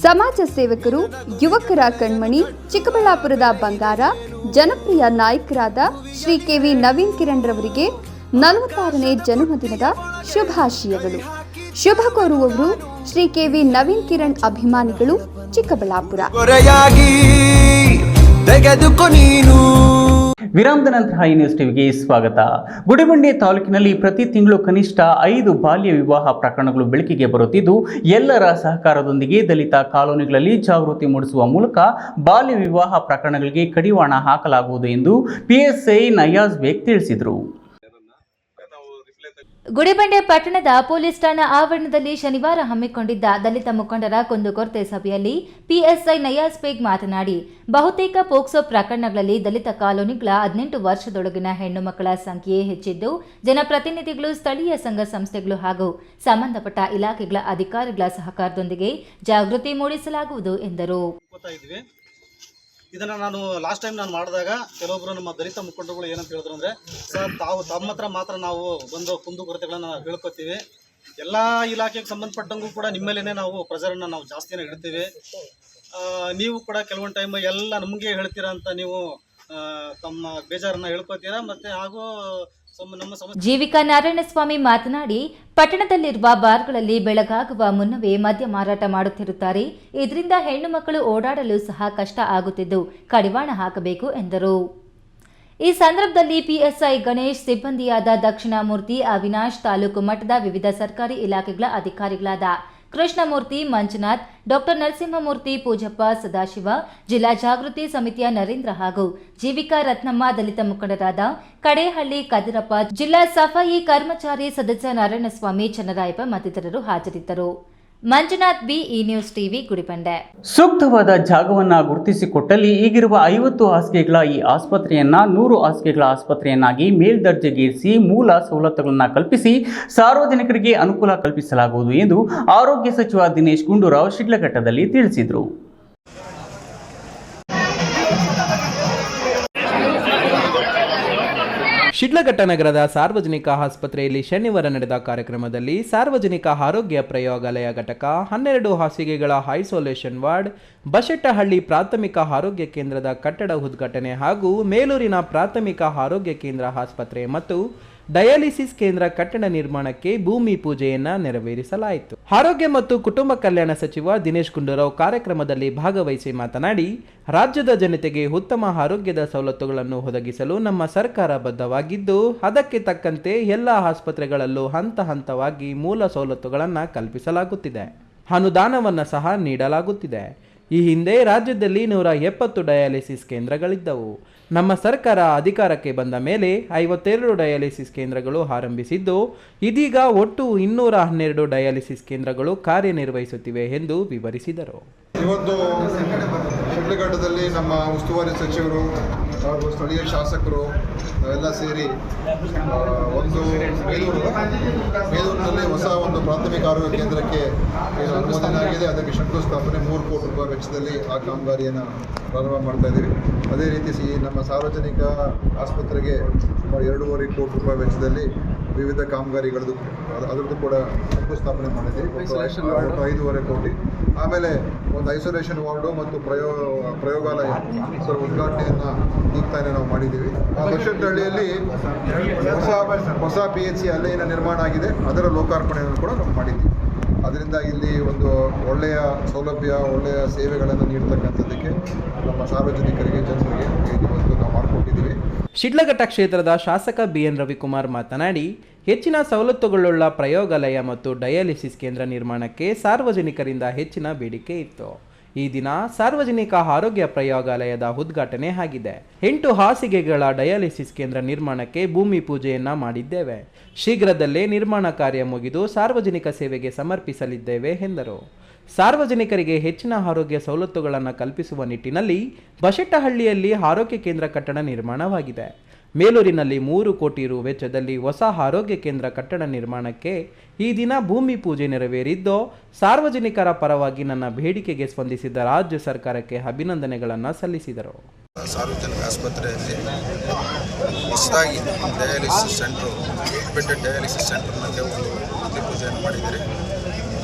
ಸಮಾಜ ಸೇವಕರು, ಯುವಕರ ಕಣ್ಮಣಿ, ಚಿಕ್ಕಬಳ್ಳಾಪುರದ ಬಂಗಾರ, ಜನಪ್ರಿಯ ನಾಯಕರಾದ ಶ್ರೀ ಕೆವಿ ನವೀನ್ ಕಿರಣ್ ರವರಿಗೆ 46ನೇ ಜನ್ಮದಿನದ ಶುಭಾಶಯಗಳು. ಶುಭ ಕೋರುವವರು ಶ್ರೀ ಕೆವಿ ನವೀನ್ ಕಿರಣ್ ಅಭಿಮಾನಿಗಳು, ಚಿಕ್ಕಬಳ್ಳಾಪುರ. ವಿರಾಮದ ನಂತರ ಈ ನ್ಯೂಸ್ ಟಿವಿಗೆ ಸ್ವಾಗತ. ಗುಡಿಬಂಡೆ ತಾಲೂಕಿನಲ್ಲಿ ಪ್ರತಿ ತಿಂಗಳು ಕನಿಷ್ಠ 5 ಬಾಲ್ಯ ವಿವಾಹ ಪ್ರಕರಣಗಳು ಬೆಳಕಿಗೆ ಬರುತ್ತಿದ್ದು, ಎಲ್ಲರ ಸಹಕಾರದೊಂದಿಗೆ ದಲಿತ ಕಾಲೋನಿಗಳಲ್ಲಿ ಜಾಗೃತಿ ಮೂಡಿಸುವ ಮೂಲಕ ಬಾಲ್ಯ ವಿವಾಹ ಪ್ರಕರಣಗಳಿಗೆ ಕಡಿವಾಣ ಹಾಕಲಾಗುವುದು ಎಂದು ಪಿಎಸ್ಐ ನಯಾಜ್ ಬೇಗ್ ತಿಳಿಸಿದರು. ಗುಡಿಬಂಡೆ ಪಟ್ಟಣದ ಪೊಲೀಸ್ ಠಾಣಾ ಆವರಣದಲ್ಲಿ ಶನಿವಾರ ಹಮ್ಮಿಕೊಂಡಿದ್ದ ದಲಿತ ಮುಖಂಡರ ಕುಂದುಕೊರತೆ ಸಭೆಯಲ್ಲಿ ಪಿಎಸ್ಐ ನಯಾಜ್ ಬೇಗ್ ಮಾತನಾಡಿ, ಬಹುತೇಕ ಪೋಕ್ಸೋ ಪ್ರಕರಣಗಳಲ್ಲಿ ದಲಿತ ಕಾಲೋನಿಗಳ 18 ವರ್ಷದೊಳಗಿನ ಹೆಣ್ಣು ಮಕ್ಕಳ ಸಂಖ್ಯೆ ಹೆಚ್ಚಿದ್ದು, ಜನಪ್ರತಿನಿಧಿಗಳು, ಸ್ಥಳೀಯ ಸಂಘ ಸಂಸ್ಥೆಗಳು ಹಾಗೂ ಸಂಬಂಧಪಟ್ಟ ಇಲಾಖೆಗಳ ಅಧಿಕಾರಿಗಳ ಸಹಕಾರದೊಂದಿಗೆ ಜಾಗೃತಿ ಮೂಡಿಸಲಾಗುವುದು ಎಂದರು. ಇದನ್ನು ನಾನು ಲಾಸ್ಟ್ ಟೈಮ್ ನಾನು ಮಾಡಿದಾಗ ಕೆಲವೊಬ್ಬರು ನಮ್ಮ ದಲಿತ ಮುಖಂಡರುಗಳು ಏನಂತ ಹೇಳಿದ್ರು ಅಂದರೆ, ಸರ್ ತಾವು ತಮ್ಮ ಹತ್ರ ಮಾತ್ರ ನಾವು ಬಂದು ಕುಂದುಕೊರತೆಗಳನ್ನು ಹೇಳ್ಕೊತೀವಿ, ಎಲ್ಲ ಇಲಾಖೆಗೆ ಸಂಬಂಧಪಟ್ಟಂಗೂ ಕೂಡ ನಿಮ್ಮಲ್ಲೇ ನಾವು ಪ್ರೆಷರನ್ನು ನಾವು ಜಾಸ್ತಿನೇ ಇಡ್ತೀವಿ, ನೀವು ಕೂಡ ಕೆಲವೊಂದು ಟೈಮ್ ಎಲ್ಲ ನಮಗೆ ಹೇಳ್ತೀರಾ ಅಂತ ನೀವು ತಮ್ಮ ಬೇಜಾರನ್ನು ಹೇಳ್ಕೊತೀರಾ ಮತ್ತು ಹಾಗೂ ಜೀವಿಕಾ ನಾರಾಯಣಸ್ವಾಮಿ ಮಾತನಾಡಿ, ಪಟ್ಟಣದಲ್ಲಿರುವ ಬಾರ್ಗಳಲ್ಲಿ ಬೆಳಗಾಗುವ ಮುನ್ನವೇ ಮದ್ಯ ಮಾರಾಟ ಮಾಡುತ್ತಿರುತ್ತಾರೆ. ಇದರಿಂದ ಹೆಣ್ಣು ಮಕ್ಕಳು ಓಡಾಡಲು ಸಹ ಕಷ್ಟ ಆಗುತ್ತಿದ್ದು, ಕಡಿವಾಣ ಹಾಕಬೇಕು ಎಂದರು. ಈ ಸಂದರ್ಭದಲ್ಲಿ ಪಿಎಸ್ಐ ಗಣೇಶ್, ಸಿಬ್ಬಂದಿಯಾದ ದಕ್ಷಿಣಾಮೂರ್ತಿ, ಅವಿನಾಶ್, ತಾಲೂಕು ಮಟ್ಟದ ವಿವಿಧ ಸರ್ಕಾರಿ ಇಲಾಖೆಗಳ ಅಧಿಕಾರಿಗಳಾದ ಕೃಷ್ಣಮೂರ್ತಿ, ಮಂಜುನಾಥ್, ಡಾಕ್ಟರ್ ನರಸಿಂಹಮೂರ್ತಿ, ಪೂಜಪ್ಪ, ಸದಾಶಿವ, ಜಿಲ್ಲಾ ಜಾಗೃತಿ ಸಮಿತಿಯ ನರೇಂದ್ರ ಹಾಗೂ ಜೀವಿಕಾ ರತ್ನಮ್ಮ, ದಲಿತ ಮುಖಂಡರಾದ ಕಡೇಹಳ್ಳಿ ಕದಿರಪ್ಪ, ಜಿಲ್ಲಾ ಸಫಾಯಿ ಕರ್ಮಚಾರಿ ಸದಸ್ಯ ನಾರಾಯಣಸ್ವಾಮಿ, ಚನ್ನರಾಯಪ್ಪ ಮತ್ತಿತರರು ಹಾಜರಿದ್ದರು. ಮಂಜುನಾಥ್ ಬಿ, ಈ ನ್ಯೂಸ್ ಟಿವಿ, ಗುಡಿಬಂಡೆ. ಸೂಕ್ತವಾದ ಜಾಗವನ್ನು ಗುರುತಿಸಿಕೊಟ್ಟಲ್ಲಿ ಈಗಿರುವ 50 ಹಾಸಿಗೆಗಳ ಈ ಆಸ್ಪತ್ರೆಯನ್ನ 100 ಹಾಸಿಗೆಗಳ ಆಸ್ಪತ್ರೆಯನ್ನಾಗಿ ಮೇಲ್ದರ್ಜೆಗೇರಿಸಿ ಮೂಲ ಸವಲತ್ತುಗಳನ್ನು ಕಲ್ಪಿಸಿ ಸಾರ್ವಜನಿಕರಿಗೆ ಅನುಕೂಲ ಕಲ್ಪಿಸಲಾಗುವುದು ಎಂದು ಆರೋಗ್ಯ ಸಚಿವ ದಿನೇಶ್ ಗುಂಡೂರಾವ್ ಶಿಡ್ಲಘಟ್ಟದಲ್ಲಿ ತಿಳಿಸಿದರು. ಶಿಡ್ಲಘಟ್ಟ ನಗರದ ಸಾರ್ವಜನಿಕ ಆಸ್ಪತ್ರೆಯಲ್ಲಿ ಶನಿವಾರ ನಡೆದ ಕಾರ್ಯಕ್ರಮದಲ್ಲಿ ಸಾರ್ವಜನಿಕ ಆರೋಗ್ಯ ಪ್ರಯೋಗಾಲಯ ಘಟಕ, 12 ಹಾಸಿಗೆಗಳ ಐಸೋಲೇಷನ್ ವಾರ್ಡ್, ಬಶೆಟ್ಟಹಳ್ಳಿ ಪ್ರಾಥಮಿಕ ಆರೋಗ್ಯ ಕೇಂದ್ರದ ಕಟ್ಟಡ ಉದ್ಘಾಟನೆ ಹಾಗೂ ಮೇಲೂರಿನ ಪ್ರಾಥಮಿಕ ಆರೋಗ್ಯ ಕೇಂದ್ರ ಆಸ್ಪತ್ರೆ ಮತ್ತು ಡಯಾಲಿಸಿಸ್ ಕೇಂದ್ರ ಕಟ್ಟಡ ನಿರ್ಮಾಣಕ್ಕೆ ಭೂಮಿ ಪೂಜೆಯನ್ನ ನೆರವೇರಿಸಲಾಯಿತು. ಆರೋಗ್ಯ ಮತ್ತು ಕುಟುಂಬ ಕಲ್ಯಾಣ ಸಚಿವ ದಿನೇಶ್ ಗುಂಡೂರಾವ್ ಕಾರ್ಯಕ್ರಮದಲ್ಲಿ ಭಾಗವಹಿಸಿ ಮಾತನಾಡಿ, ರಾಜ್ಯದ ಜನತೆಗೆ ಉತ್ತಮ ಆರೋಗ್ಯದ ಸವಲತ್ತುಗಳನ್ನು ಒದಗಿಸಲು ನಮ್ಮ ಸರ್ಕಾರ ಬದ್ಧವಾಗಿದ್ದು, ಅದಕ್ಕೆ ತಕ್ಕಂತೆ ಎಲ್ಲ ಆಸ್ಪತ್ರೆಗಳಲ್ಲೂ ಹಂತ ಹಂತವಾಗಿ ಮೂಲ ಸವಲತ್ತುಗಳನ್ನು ಕಲ್ಪಿಸಲಾಗುತ್ತಿದೆ. ಅನುದಾನವನ್ನು ಸಹ ನೀಡಲಾಗುತ್ತಿದೆ. ಈ ಹಿಂದೆ ರಾಜ್ಯದಲ್ಲಿ 170 ಡಯಾಲಿಸಿಸ್ ಕೇಂದ್ರಗಳಿದ್ದವು. ನಮ್ಮ ಸರ್ಕಾರ ಅಧಿಕಾರಕ್ಕೆ ಬಂದ ಮೇಲೆ 52 ಡಯಾಲಿಸಿಸ್ ಕೇಂದ್ರಗಳು ಆರಂಭಿಸಿದ್ದು, ಇದೀಗ ಒಟ್ಟು 212 ಡಯಾಲಿಸಿಸ್ ಕೇಂದ್ರಗಳು ಕಾರ್ಯನಿರ್ವಹಿಸುತ್ತಿವೆ ಎಂದು ವಿವರಿಸಿದರು. ಇವತ್ತು ಶಿಡ್ಲಘಟ್ಟದಲ್ಲಿ ನಮ್ಮ ಉಸ್ತುವಾರಿ ಸಚಿವರು ಹಾಗೂ ಸ್ಥಳೀಯ ಶಾಸಕರು ಎಲ್ಲ ಸೇರಿ ಒಂದು ಮೇಲೂರಿನಲ್ಲಿ ಹೊಸ ಒಂದು ಪ್ರಾಥಮಿಕ ಆರೋಗ್ಯ ಕೇಂದ್ರಕ್ಕೆ ಅನುಮೋದನೆ ಆಗಿದೆ. ಅದಕ್ಕೆ ಶಂಕುಸ್ಥಾಪನೆ 3 ಕೋಟಿ ರೂಪಾಯಿ ವೆಚ್ಚದಲ್ಲಿ ಆ ಕಾಮಗಾರಿಯನ್ನು ಪ್ರಾರಂಭ ಮಾಡ್ತಾ ಇದ್ದೀವಿ. ಅದೇ ರೀತಿ ನಮ್ಮ ಸಾರ್ವಜನಿಕ ಆಸ್ಪತ್ರೆಗೆ ಸುಮಾರು 2.5 ಕೋಟಿ ರೂಪಾಯಿ ವೆಚ್ಚದಲ್ಲಿ ವಿವಿಧ ಕಾಮಗಾರಿಗಳದ್ದು ಅದರದ್ದು ಕೂಡ ಶಂಕುಸ್ಥಾಪನೆ ಮಾಡಿದ್ದೀವಿ. 5.5 ಕೋಟಿ. ಆಮೇಲೆ ಒಂದು ಐಸೋಲೇಷನ್ ವಾರ್ಡು ಮತ್ತು ಪ್ರಯೋಗಾಲಯ ಉದ್ಘಾಟನೆಯನ್ನು ಈಗ ತಾನೇ ನಾವು ಮಾಡಿದ್ದೀವಿ. ಬಶೆಟ್ಟಹಳ್ಳಿಯಲ್ಲಿ ಹೊಸ PHC ಅಲ್ಲಿನ ನಿರ್ಮಾಣ ಆಗಿದೆ, ಅದರ ಲೋಕಾರ್ಪಣೆಯನ್ನು ಕೂಡ ನಾವು ಮಾಡಿದ್ದೀವಿ. ಅದರಿಂದ ಇಲ್ಲಿ ಒಂದು ಒಳ್ಳೆಯ ಸೌಲಭ್ಯ, ಒಳ್ಳೆಯ ಸೇವೆಗಳನ್ನು ನೀಡತಕ್ಕಂಥದ್ದಕ್ಕೆ ನಮ್ಮ ಸಾರ್ವಜನಿಕರಿಗೆ, ಜನರಿಗೆ ಇವತ್ತು ನಾವು ಮಾಡಿಕೊಟ್ಟಿದ್ದೀವಿ. ಶಿಡ್ಲಘಟ್ಟ ಕ್ಷೇತ್ರದ ಶಾಸಕ ಬಿಎನ್ ರವಿಕುಮಾರ್ ಮಾತನಾಡಿ, ಹೆಚ್ಚಿನ ಸವಲತ್ತುಗಳುಳ್ಳ ಪ್ರಯೋಗಾಲಯ ಮತ್ತು ಡಯಾಲಿಸಿಸ್ ಕೇಂದ್ರ ನಿರ್ಮಾಣಕ್ಕೆ ಸಾರ್ವಜನಿಕರಿಂದ ಹೆಚ್ಚಿನ ಬೇಡಿಕೆ ಇತ್ತು. ಈ ದಿನ ಸಾರ್ವಜನಿಕ ಆರೋಗ್ಯ ಪ್ರಯೋಗಾಲಯದ ಉದ್ಘಾಟನೆ ಆಗಿದೆ. 8 ಹಾಸಿಗೆಗಳ ಡಯಾಲಿಸಿಸ್ ಕೇಂದ್ರ ನಿರ್ಮಾಣಕ್ಕೆ ಭೂಮಿ ಪೂಜೆಯನ್ನ ಮಾಡಿದ್ದೇವೆ. ಶೀಘ್ರದಲ್ಲೇ ನಿರ್ಮಾಣ ಕಾರ್ಯ ಮುಗಿದು ಸಾರ್ವಜನಿಕ ಸೇವೆಗೆ ಸಮರ್ಪಿಸಲಿದ್ದೇವೆ ಎಂದರು. ಸಾರ್ವಜನಿಕರಿಗೆ ಹೆಚ್ಚಿನ ಆರೋಗ್ಯ ಸವಲತ್ತುಗಳನ್ನು ಕಲ್ಪಿಸುವ ನಿಟ್ಟಿನಲ್ಲಿ ಬಶೆಟ್ಟಹಳ್ಳಿಯಲ್ಲಿ ಆರೋಗ್ಯ ಕೇಂದ್ರ ಕಟ್ಟಡ ನಿರ್ಮಾಣವಾಗಿದೆ. ಮೇಲೂರಿನಲ್ಲಿ 3 ಕೋಟಿ ರು ವೆಚ್ಚದಲ್ಲಿ ಹೊಸ ಆರೋಗ್ಯ ಕೇಂದ್ರ ಕಟ್ಟಡ ನಿರ್ಮಾಣಕ್ಕೆ ಈ ದಿನ ಭೂಮಿ ಪೂಜೆ ನೆರವೇರಿದ್ದು, ಸಾರ್ವಜನಿಕರ ಪರವಾಗಿ ನನ್ನ ಬೇಡಿಕೆಗೆ ಸ್ಪಂದಿಸಿದ ರಾಜ್ಯ ಸರ್ಕಾರಕ್ಕೆ ಅಭಿನಂದನೆಗಳನ್ನು ಸಲ್ಲಿಸಿದರು. ಸಾರ್ವಜನಿಕ ಆಸ್ಪತ್ರೆಯಲ್ಲಿ ಹೊಸದಾಗಿ ಡಯಾಲಿಸಿಸ್ ಸೆಂಟ್ರು, ಬೆಡ್ ಡಯಾಲಿಸಿಸ್ ಸೆಂಟರ್ನಲ್ಲಿ ಭೂಮಿ ಪೂಜೆಯನ್ನು ಮಾಡಿದ್ದಾರೆ.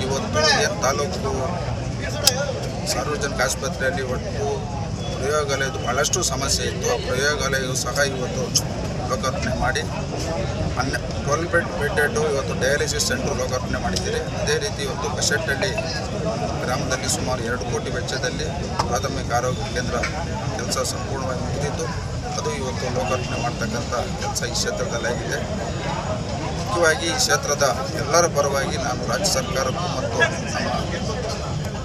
ಇವತ್ತು ತಾಲೂಕು ಸಾರ್ವಜನಿಕ ಆಸ್ಪತ್ರೆಯಲ್ಲಿ ಒಟ್ಟು ಪ್ರಯೋಗಾಲಯದ ಭಾಳಷ್ಟು ಸಮಸ್ಯೆ ಇತ್ತು. ಆ ಪ್ರಯೋಗಾಲಯವು ಸಹ ಇವತ್ತು ಲೋಕಾರ್ಪಣೆ ಮಾಡಿ 12 ಬೆಡ್ಡು ಇವತ್ತು ಡಯಾಲಿಸಿಸ್ ಸೆಂಟರ್ ಲೋಕಾರ್ಪಣೆ ಮಾಡಿದ್ದೀರಿ. ಅದೇ ರೀತಿ ಇವತ್ತು ಬಶೆಟ್ಟಹಳ್ಳಿ ಗ್ರಾಮದಲ್ಲಿ ಸುಮಾರು 2 ಕೋಟಿ ವೆಚ್ಚದಲ್ಲಿ ಪ್ರಾಥಮಿಕ ಆರೋಗ್ಯ ಕೇಂದ್ರ ಕೆಲಸ ಸಂಪೂರ್ಣವಾಗಿ ಮುಗಿದಿದ್ದು, ಅದು ಇವತ್ತು ಲೋಕಾರ್ಪಣೆ ಮಾಡ್ತಕ್ಕಂಥ ಕೆಲಸ ಈ ಕ್ಷೇತ್ರದಲ್ಲಿ ಆಗಿದೆ. ಮುಖ್ಯವಾಗಿ ಈ ಕ್ಷೇತ್ರದ ಎಲ್ಲರ ಪರವಾಗಿ ನಾನು ರಾಜ್ಯ ಸರ್ಕಾರಕ್ಕೂ ಮತ್ತು ನಮ್ಮ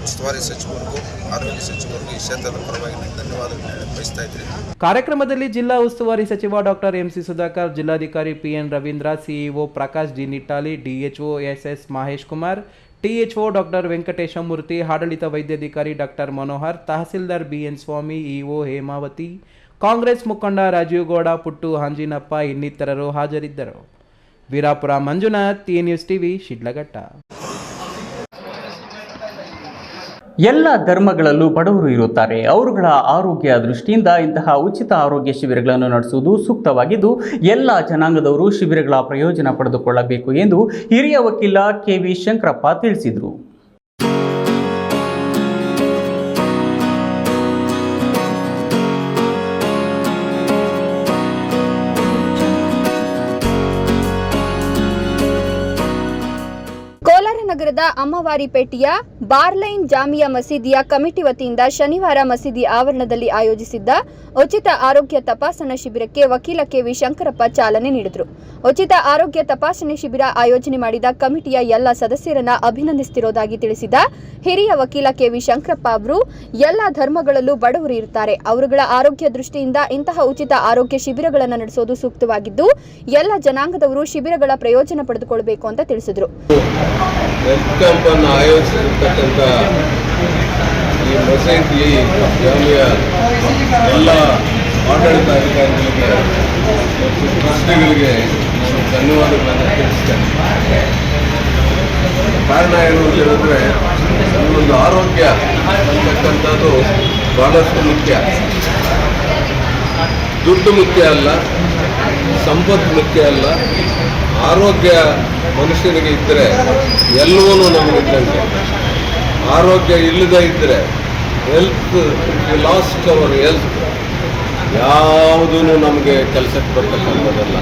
ಉಸ್ತುವಾರಿ ಸಚಿವರಿಗೂ ಆರೋಗ್ಯ ಸಚಿವರಿಗೂ ಈ ಕ್ಷೇತ್ರದ ಪರವಾಗಿ ನಾನು ಧನ್ಯವಾದಗಳನ್ನು ಬಯಸ್ತಾ ಇದ್ದೀನಿ. ಕಾರ್ಯಕ್ರಮದಲ್ಲಿ ಜಿಲ್ಲಾ ಉಸ್ತುವಾರಿ ಸಚಿವ ಡಾಕ್ಟರ್ ಎಂಸಿ ಸುಧಾಕರ್, ಜಿಲ್ಲಾಧಿಕಾರಿ PN Ravindra, CEO Prakash G Nittali, DHO SS Mahesh Kumar, THO doctor Venkateshamurthy, ಆಡಳಿತ ವೈದ್ಯಾಧಿಕಾರಿ ಡಾಕ್ಟರ್ ಮನೋಹರ್, ತಹಸೀಲ್ದಾರ್ ಬಿಎನ್ ಸ್ವಾಮಿ, ಇಒ ಹೇಮಾವತಿ, ಕಾಂಗ್ರೆಸ್ ಮುಖಂಡ ರಾಜೀವ್ ಗೌಡ, ಪುಟ್ಟು ಹಾಂಜಿನಪ್ಪ ಇನ್ನಿತರರು ಹಾಜರಿದ್ದರು. Veerapura Manjunath, T news TV, Shidlaghatta. ಎಲ್ಲ ಧರ್ಮಗಳಲ್ಲೂ ಬಡವರು ಇರುತ್ತಾರೆ. ಅವರುಗಳ ಆರೋಗ್ಯ ದೃಷ್ಟಿಯಿಂದ ಇಂತಹ ಉಚಿತ ಆರೋಗ್ಯ ಶಿಬಿರಗಳನ್ನು ನಡೆಸುವುದು ಸೂಕ್ತವಾಗಿದ್ದು, ಎಲ್ಲ ಜನಾಂಗದವರು ಶಿಬಿರಗಳ ಪ್ರಯೋಜನ ಪಡೆದುಕೊಳ್ಳಬೇಕು ಎಂದು ಹಿರಿಯ ವಕೀಲ ಕೆವಿ ಶಂಕರಪ್ಪ ತಿಳಿಸಿದರು. ಕೋಲಾರ ನಗರದ ಅಮ್ಮವಾರಿಪೇಟೆಯ ಬಾರ್ಲೈನ್ ಜಾಮಿಯಾ ಮಸೀದಿಯ ಕಮಿಟಿ ವತಿಯಿಂದ ಶನಿವಾರ ಮಸೀದಿ ಆವರಣದಲ್ಲಿ ಆಯೋಜಿಸಿದ್ದ ಉಚಿತ ಆರೋಗ್ಯ ತಪಾಸಣಾ ಶಿಬಿರಕ್ಕೆ ವಕೀಲ ಕೆವಿ ಶಂಕರಪ್ಪ ಚಾಲನೆ ನೀಡಿದರು. ಉಚಿತ ಆರೋಗ್ಯ ತಪಾಸಣೆ ಶಿಬಿರ ಆಯೋಜನೆ ಮಾಡಿದ ಕಮಿಟಿಯ ಎಲ್ಲ ಸದಸ್ಯರನ್ನ ಅಭಿನಂದಿಸುತ್ತಿರುವುದಾಗಿ ತಿಳಿಸಿದ ಹಿರಿಯ ವಕೀಲ ಕೆವಿ ಶಂಕರಪ್ಪ ಅವರು, ಎಲ್ಲ ಧರ್ಮಗಳಲ್ಲೂ ಬಡವರು ಇರುತ್ತಾರೆ. ಅವರುಗಳ ಆರೋಗ್ಯ ದೃಷ್ಟಿಯಿಂದ ಇಂತಹ ಉಚಿತ ಆರೋಗ್ಯ ಶಿಬಿರಗಳನ್ನು ನಡೆಸೋದು ಸೂಕ್ತವಾಗಿದ್ದು, ಎಲ್ಲ ಜನಾಂಗದವರು ಶಿಬಿರಗಳ ಪ್ರಯೋಜನ ಪಡೆದುಕೊಳ್ಳಬೇಕು ಅಂತ ತಿಳಿಸಿದರು. ಹೆಲ್ತ್ ಕ್ಯಾಂಪನ್ನು ಆಯೋಜಿಸಿರ್ತಕ್ಕಂಥ ಈ ಮಸೀದಿ ಜಾಮಿಯಾ ಎಲ್ಲ ಆಡಳಿತಾಧಿಕಾರಿಗಳಿಗೆ ಮತ್ತು ಟ್ರಸ್ಟಿಗಳಿಗೆ ಧನ್ಯವಾದಗಳನ್ನು ತಿಳಿಸ್ತೇನೆ. ಕಾರಣ ಏನು ಅಂತ ಹೇಳಿದ್ರೆ, ನಮ್ಮೊಂದು ಆರೋಗ್ಯ ಅಂತಕ್ಕಂಥದ್ದು ಬಹಳಷ್ಟು ಮುಖ್ಯ. ದುಡ್ಡು ಮುಖ್ಯ ಅಲ್ಲ, ಸಂಪತ್ತು ಮುಖ್ಯ ಅಲ್ಲ. ಆರೋಗ್ಯ ಮನುಷ್ಯನಿಗೆ ಇದ್ದರೆ ಎಲ್ಲವೂ ನಮಗಿದ್ದಂಗೆ. ಆರೋಗ್ಯ ಇಲ್ಲದೇ ಇದ್ದರೆ ಹೆಲ್ತ್ ಲಾಸ್ಟ್ ಅವರ್ ಹೆಲ್ತ್ ಯಾವುದೂ ನಮಗೆ ಕೆಲಸಕ್ಕೆ ಬರ್ತಕ್ಕಂಥದ್ದಲ್ಲ.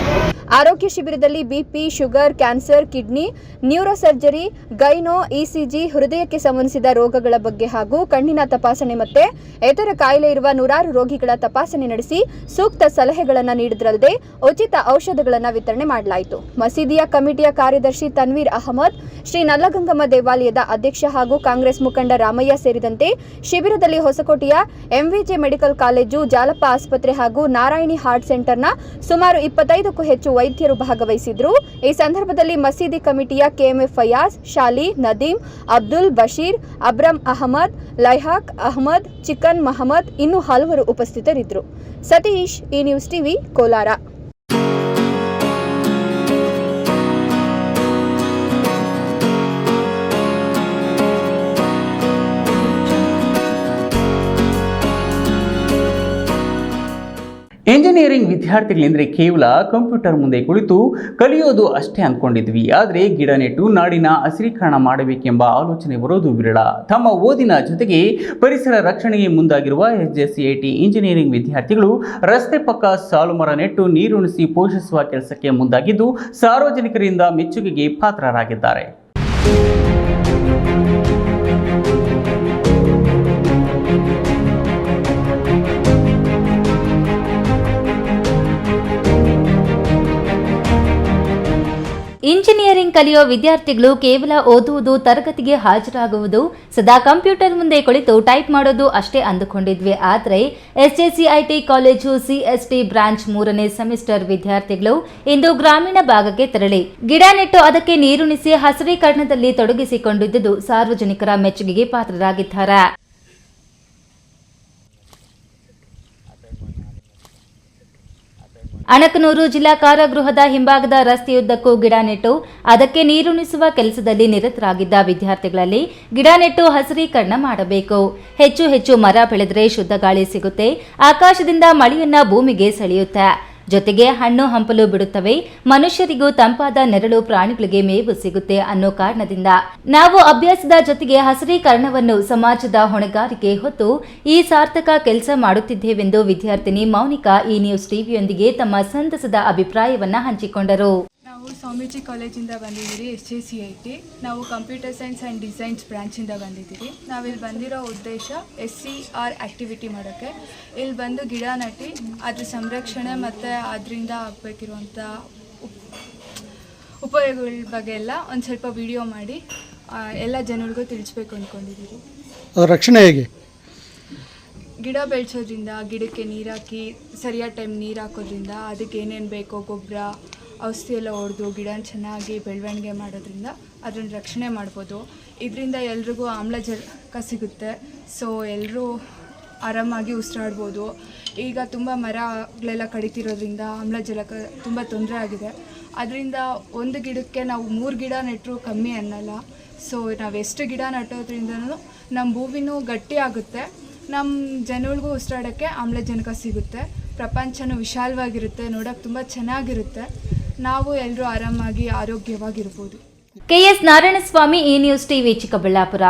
ಆರೋಗ್ಯ ಶಿಬಿರದಲ್ಲಿ BP, sugar, cancer, kidney, neurosurgery, gyno, ECG, ಹೃದಯಕ್ಕೆ ಸಂಬಂಧಿಸಿದ ರೋಗಗಳ ಬಗ್ಗೆ ಹಾಗೂ ಕಣ್ಣಿನ ತಪಾಸಣೆ ಮತ್ತೆ ಇತರ ಕಾಯಿಲೆ ಇರುವ ನೂರಾರು ರೋಗಿಗಳ ತಪಾಸಣೆ ನಡೆಸಿ ಸೂಕ್ತ ಸಲಹೆಗಳನ್ನು ನೀಡಿದ್ರಲ್ಲದೆ ಉಚಿತ ಔಷಧಗಳನ್ನು ವಿತರಣೆ ಮಾಡಲಾಯಿತು. ಮಸೀದಿಯ ಕಮಿಟಿಯ ಕಾರ್ಯದರ್ಶಿ ತನ್ವೀರ್ ಅಹಮದ್, ಶ್ರೀ ನಲ್ಲಗಂಗಮ್ಮ ದೇವಾಲಯದ ಅಧ್ಯಕ್ಷ ಹಾಗೂ ಕಾಂಗ್ರೆಸ್ ಮುಖಂಡ ರಾಮಯ್ಯ ಸೇರಿದಂತೆ ಶಿಬಿರದಲ್ಲಿ ಹೊಸಕೋಟೆಯ ಎಂವಿಜೆ ಮೆಡಿಕಲ್ ಕಾಲೇಜು, ಜಾಲಪ್ಪ ಆಸ್ಪತ್ರೆ ಹಾಗೂ ನಾರಾಯಣಿ ಹಾರ್ಟ್ ಸೆಂಟರ್ನ ಸುಮಾರು 25ಕ್ಕೂ ಹೆಚ್ಚು ವೈದ್ಯರು ಭಾಗವಹಿಸಿದ್ರು. ಈ ಸಂದರ್ಭದಲ್ಲಿ ಮಸೀದಿ ಕಮಿಟಿಯ ಕೆಎಂಎಫ್ ಫಯಾಜ್, ಶಾಲಿ, ನದೀಂ, ಅಬ್ದುಲ್, ಬಶೀರ್, ಅಬ್ರಂ ಅಹಮದ್, ಲೈಹಾಕ್ ಅಹಮದ್, ಚಿಕನ್ ಮಹಮ್ಮದ್ ಇನ್ನೂ ಹಲವರು ಉಪಸ್ಥಿತರಿದ್ದರು. ಸತೀಶ್, ಈ ನ್ಯೂಸ್ ಟಿವಿ, ಕೋಲಾರ. ಇಂಜಿನಿಯರಿಂಗ್ ವಿದ್ಯಾರ್ಥಿಗಳೆಂದರೆ ಕೇವಲ ಕಂಪ್ಯೂಟರ್ ಮುಂದೆ ಕುಳಿತು ಕಲಿಯೋದು ಅಷ್ಟೇ ಅಂದ್ಕೊಂಡಿದ್ವಿ. ಆದರೆ ಗಿಡ ನೆಟ್ಟು ನಾಡಿನ ಹಸಿರೀಕರಣ ಮಾಡಬೇಕೆಂಬ ಆಲೋಚನೆ ಬರೋದು ವಿರಳ. ತಮ್ಮ ಓದಿನ ಜೊತೆಗೆ ಪರಿಸರ ರಕ್ಷಣೆಗೆ ಮುಂದಾಗಿರುವ ಎಸ್ಜೆಸಿಐಟಿ ಇಂಜಿನಿಯರಿಂಗ್ ವಿದ್ಯಾರ್ಥಿಗಳು ರಸ್ತೆ ಪಕ್ಕ ಸಾಲುಮರ ನೆಟ್ಟು ನೀರುಣಿಸಿ ಪೋಷಿಸುವ ಕೆಲಸಕ್ಕೆ ಮುಂದಾಗಿದ್ದು ಸಾರ್ವಜನಿಕರಿಂದ ಮೆಚ್ಚುಗೆಗೆ ಪಾತ್ರರಾಗಿದ್ದಾರೆ. ಇಂಜಿನಿಯರಿಂಗ್ ಕಲಿಯೋ ವಿದ್ಯಾರ್ಥಿಗಳು ಕೇವಲ ಓದುವುದು, ತರಗತಿಗೆ ಹಾಜರಾಗುವುದು, ಸದಾ ಕಂಪ್ಯೂಟರ್ ಮುಂದೆ ಕುಳಿತು ಟೈಪ್ ಮಾಡೋದು ಅಷ್ಟೇ ಅಂದುಕೊಂಡಿದ್ವಿ. ಆದರೆ ಎಸ್ಜೆಸಿಐಟಿ ಕಾಲೇಜು ಸಿಎಸ್ಟಿ ಬ್ರಾಂಚ್ 3ನೇ ಸೆಮಿಸ್ಟರ್ ವಿದ್ಯಾರ್ಥಿಗಳು ಇಂದು ಗ್ರಾಮೀಣ ಭಾಗಕ್ಕೆ ತೆರಳಿ ಗಿಡ ನೆಟ್ಟು ಅದಕ್ಕೆ ನೀರುಣಿಸಿ ಹಸಿರೀಕರಣದಲ್ಲಿ ತೊಡಗಿಸಿಕೊಂಡಿದ್ದುದು ಸಾರ್ವಜನಿಕರ ಮೆಚ್ಚುಗೆಗೆ ಪಾತ್ರರಾಗಿದ್ದಾರೆ. ಅಣಕನೂರು ಜಿಲ್ಲಾ ಕಾರಾಗೃಹದ ಹಿಂಭಾಗದ ರಸ್ತೆಯುದ್ದಕ್ಕೂ ಗಿಡ ನೆಟ್ಟು ಅದಕ್ಕೆ ನೀರುಣಿಸುವ ಕೆಲಸದಲ್ಲಿ ನಿರತರಾಗಿದ್ದ ವಿದ್ಯಾರ್ಥಿಗಳಲ್ಲಿ ಗಿಡ ನೆಟ್ಟು ಹಸಿರೀಕರಣ ಮಾಡಬೇಕು. ಹೆಚ್ಚು ಹೆಚ್ಚು ಮರ ಬೆಳೆದರೆ ಶುದ್ಧ ಗಾಳಿ ಸಿಗುತ್ತೆ, ಆಕಾಶದಿಂದ ಮಳೆಯನ್ನ ಭೂಮಿಗೆ ಸೆಳೆಯುತ್ತೆ, ಜೊತೆಗೆ ಹಣ್ಣು ಹಂಪಲು ಬಿಡುತ್ತವೆ, ಮನುಷ್ಯರಿಗೂ ತಂಪಾದ ನೆರಳು, ಪ್ರಾಣಿಗಳಿಗೆ ಮೇವು ಸಿಗುತ್ತೆ ಅನ್ನೋ ಕಾರಣದಿಂದ ನಾವು ಅಭ್ಯಾಸದ ಜೊತೆಗೆ ಹಸಿರೀಕರಣವನ್ನು ಸಮಾಜದ ಹೊಣೆಗಾರಿಕೆ ಹೊತ್ತು ಈ ಸಾರ್ಥಕ ಕೆಲಸ ಮಾಡುತ್ತಿದ್ದೇವೆಂದು ವಿದ್ಯಾರ್ಥಿನಿ ಮೌನಿಕಾ ಈ ನ್ಯೂಸ್ ಟಿವಿಯೊಂದಿಗೆ ತಮ್ಮ ಸಂತಸದ ಅಭಿಪ್ರಾಯವನ್ನ ಹಂಚಿಕೊಂಡರು. ನಾವು ನಾವು ಸ್ವಾಮೀಜಿ ಕಾಲೇಜಿಂದ ಬಂದಿದ್ದೀರಿ SJCIT. ನಾವು ಕಂಪ್ಯೂಟರ್ ಸೈನ್ಸ್ ಆ್ಯಂಡ್ ಡಿಸೈನ್ಸ್ ಬ್ರಾಂಚಿಂದ ಬಂದಿದ್ದೀರಿ. ನಾವಿಲ್ಲಿ ಬಂದಿರೋ ಉದ್ದೇಶ SCR ಆ್ಯಕ್ಟಿವಿಟಿ ಮಾಡೋಕ್ಕೆ. ಇಲ್ಲಿ ಬಂದು ಗಿಡ ನಟಿ ಅದ್ರ ಸಂರಕ್ಷಣೆ ಮತ್ತು ಅದರಿಂದ ಆಗಬೇಕಿರುವಂಥ ಉಪಯೋಗಗಳ ಬಗ್ಗೆ ಎಲ್ಲ ಒಂದು ಸ್ವಲ್ಪ ವಿಡಿಯೋ ಮಾಡಿ ಎಲ್ಲ ಜನರಿಗೂ ತಿಳಿಸ್ಬೇಕು ಅಂದ್ಕೊಂಡಿದ್ದೀರಿ. ರಕ್ಷಣೆ ಹೇಗೆ? ಗಿಡ ಬೆಳೆಸೋದ್ರಿಂದ, ಗಿಡಕ್ಕೆ ನೀರು ಹಾಕಿ ಸರಿಯಾದ ಟೈಮ್ ನೀರು ಹಾಕೋದ್ರಿಂದ, ಅದಕ್ಕೆ ಏನೇನು ಬೇಕೋ ಗೊಬ್ಬರ ಔಷಧಿ ಎಲ್ಲ ಹೊಡೆದು ಗಿಡನ ಚೆನ್ನಾಗಿ ಬೆಳವಣಿಗೆ ಮಾಡೋದ್ರಿಂದ ಅದನ್ನು ರಕ್ಷಣೆ ಮಾಡ್ಬೋದು. ಇದರಿಂದ ಎಲ್ರಿಗೂ ಆಮ್ಲಜನಕ ಸಿಗುತ್ತೆ. ಸೊ ಎಲ್ಲರೂ ಆರಾಮಾಗಿ ಉಸಿರಾಡ್ಬೋದು. ಈಗ ತುಂಬ ಮರಗಳೆಲ್ಲ ಕಡಿತಿರೋದ್ರಿಂದ ಆಮ್ಲಜನಕ ತುಂಬ ತೊಂದರೆ ಆಗಿದೆ. ಅದರಿಂದ ಒಂದು ಗಿಡಕ್ಕೆ ನಾವು 3 ಗಿಡ ನೆಟ್ಟರೂ ಕಮ್ಮಿ ಅನ್ನಲ್ಲ. ಸೊ ನಾವು ಎಷ್ಟು ಗಿಡ ನೆಟ್ಟೋದ್ರಿಂದನೂ ನಮ್ಮ ಭೂಮಿನೂ ಗಟ್ಟಿ ಆಗುತ್ತೆ, ನಮ್ಮ ಜನಗಳಿಗೂ ಉಸಿರಾಡೋಕ್ಕೆ ಆಮ್ಲಜನಕ ಸಿಗುತ್ತೆ, ಪ್ರಪಂಚನೂ ವಿಶಾಲವಾಗಿರುತ್ತೆ, ನೋಡೋಕ್ಕೆ ತುಂಬ ಚೆನ್ನಾಗಿರುತ್ತೆ. ನಾವು ಎಲ್ಲರೂ ಆರಾಮಾಗಿ ಆರೋಗ್ಯವಾಗಿರ್ಬೋದು. KS ನಾರಾಯಣಸ್ವಾಮಿ, ಈ ನ್ಯೂಸ್ ಟಿವಿ, ಚಿಕ್ಕಬಳ್ಳಾಪುರ.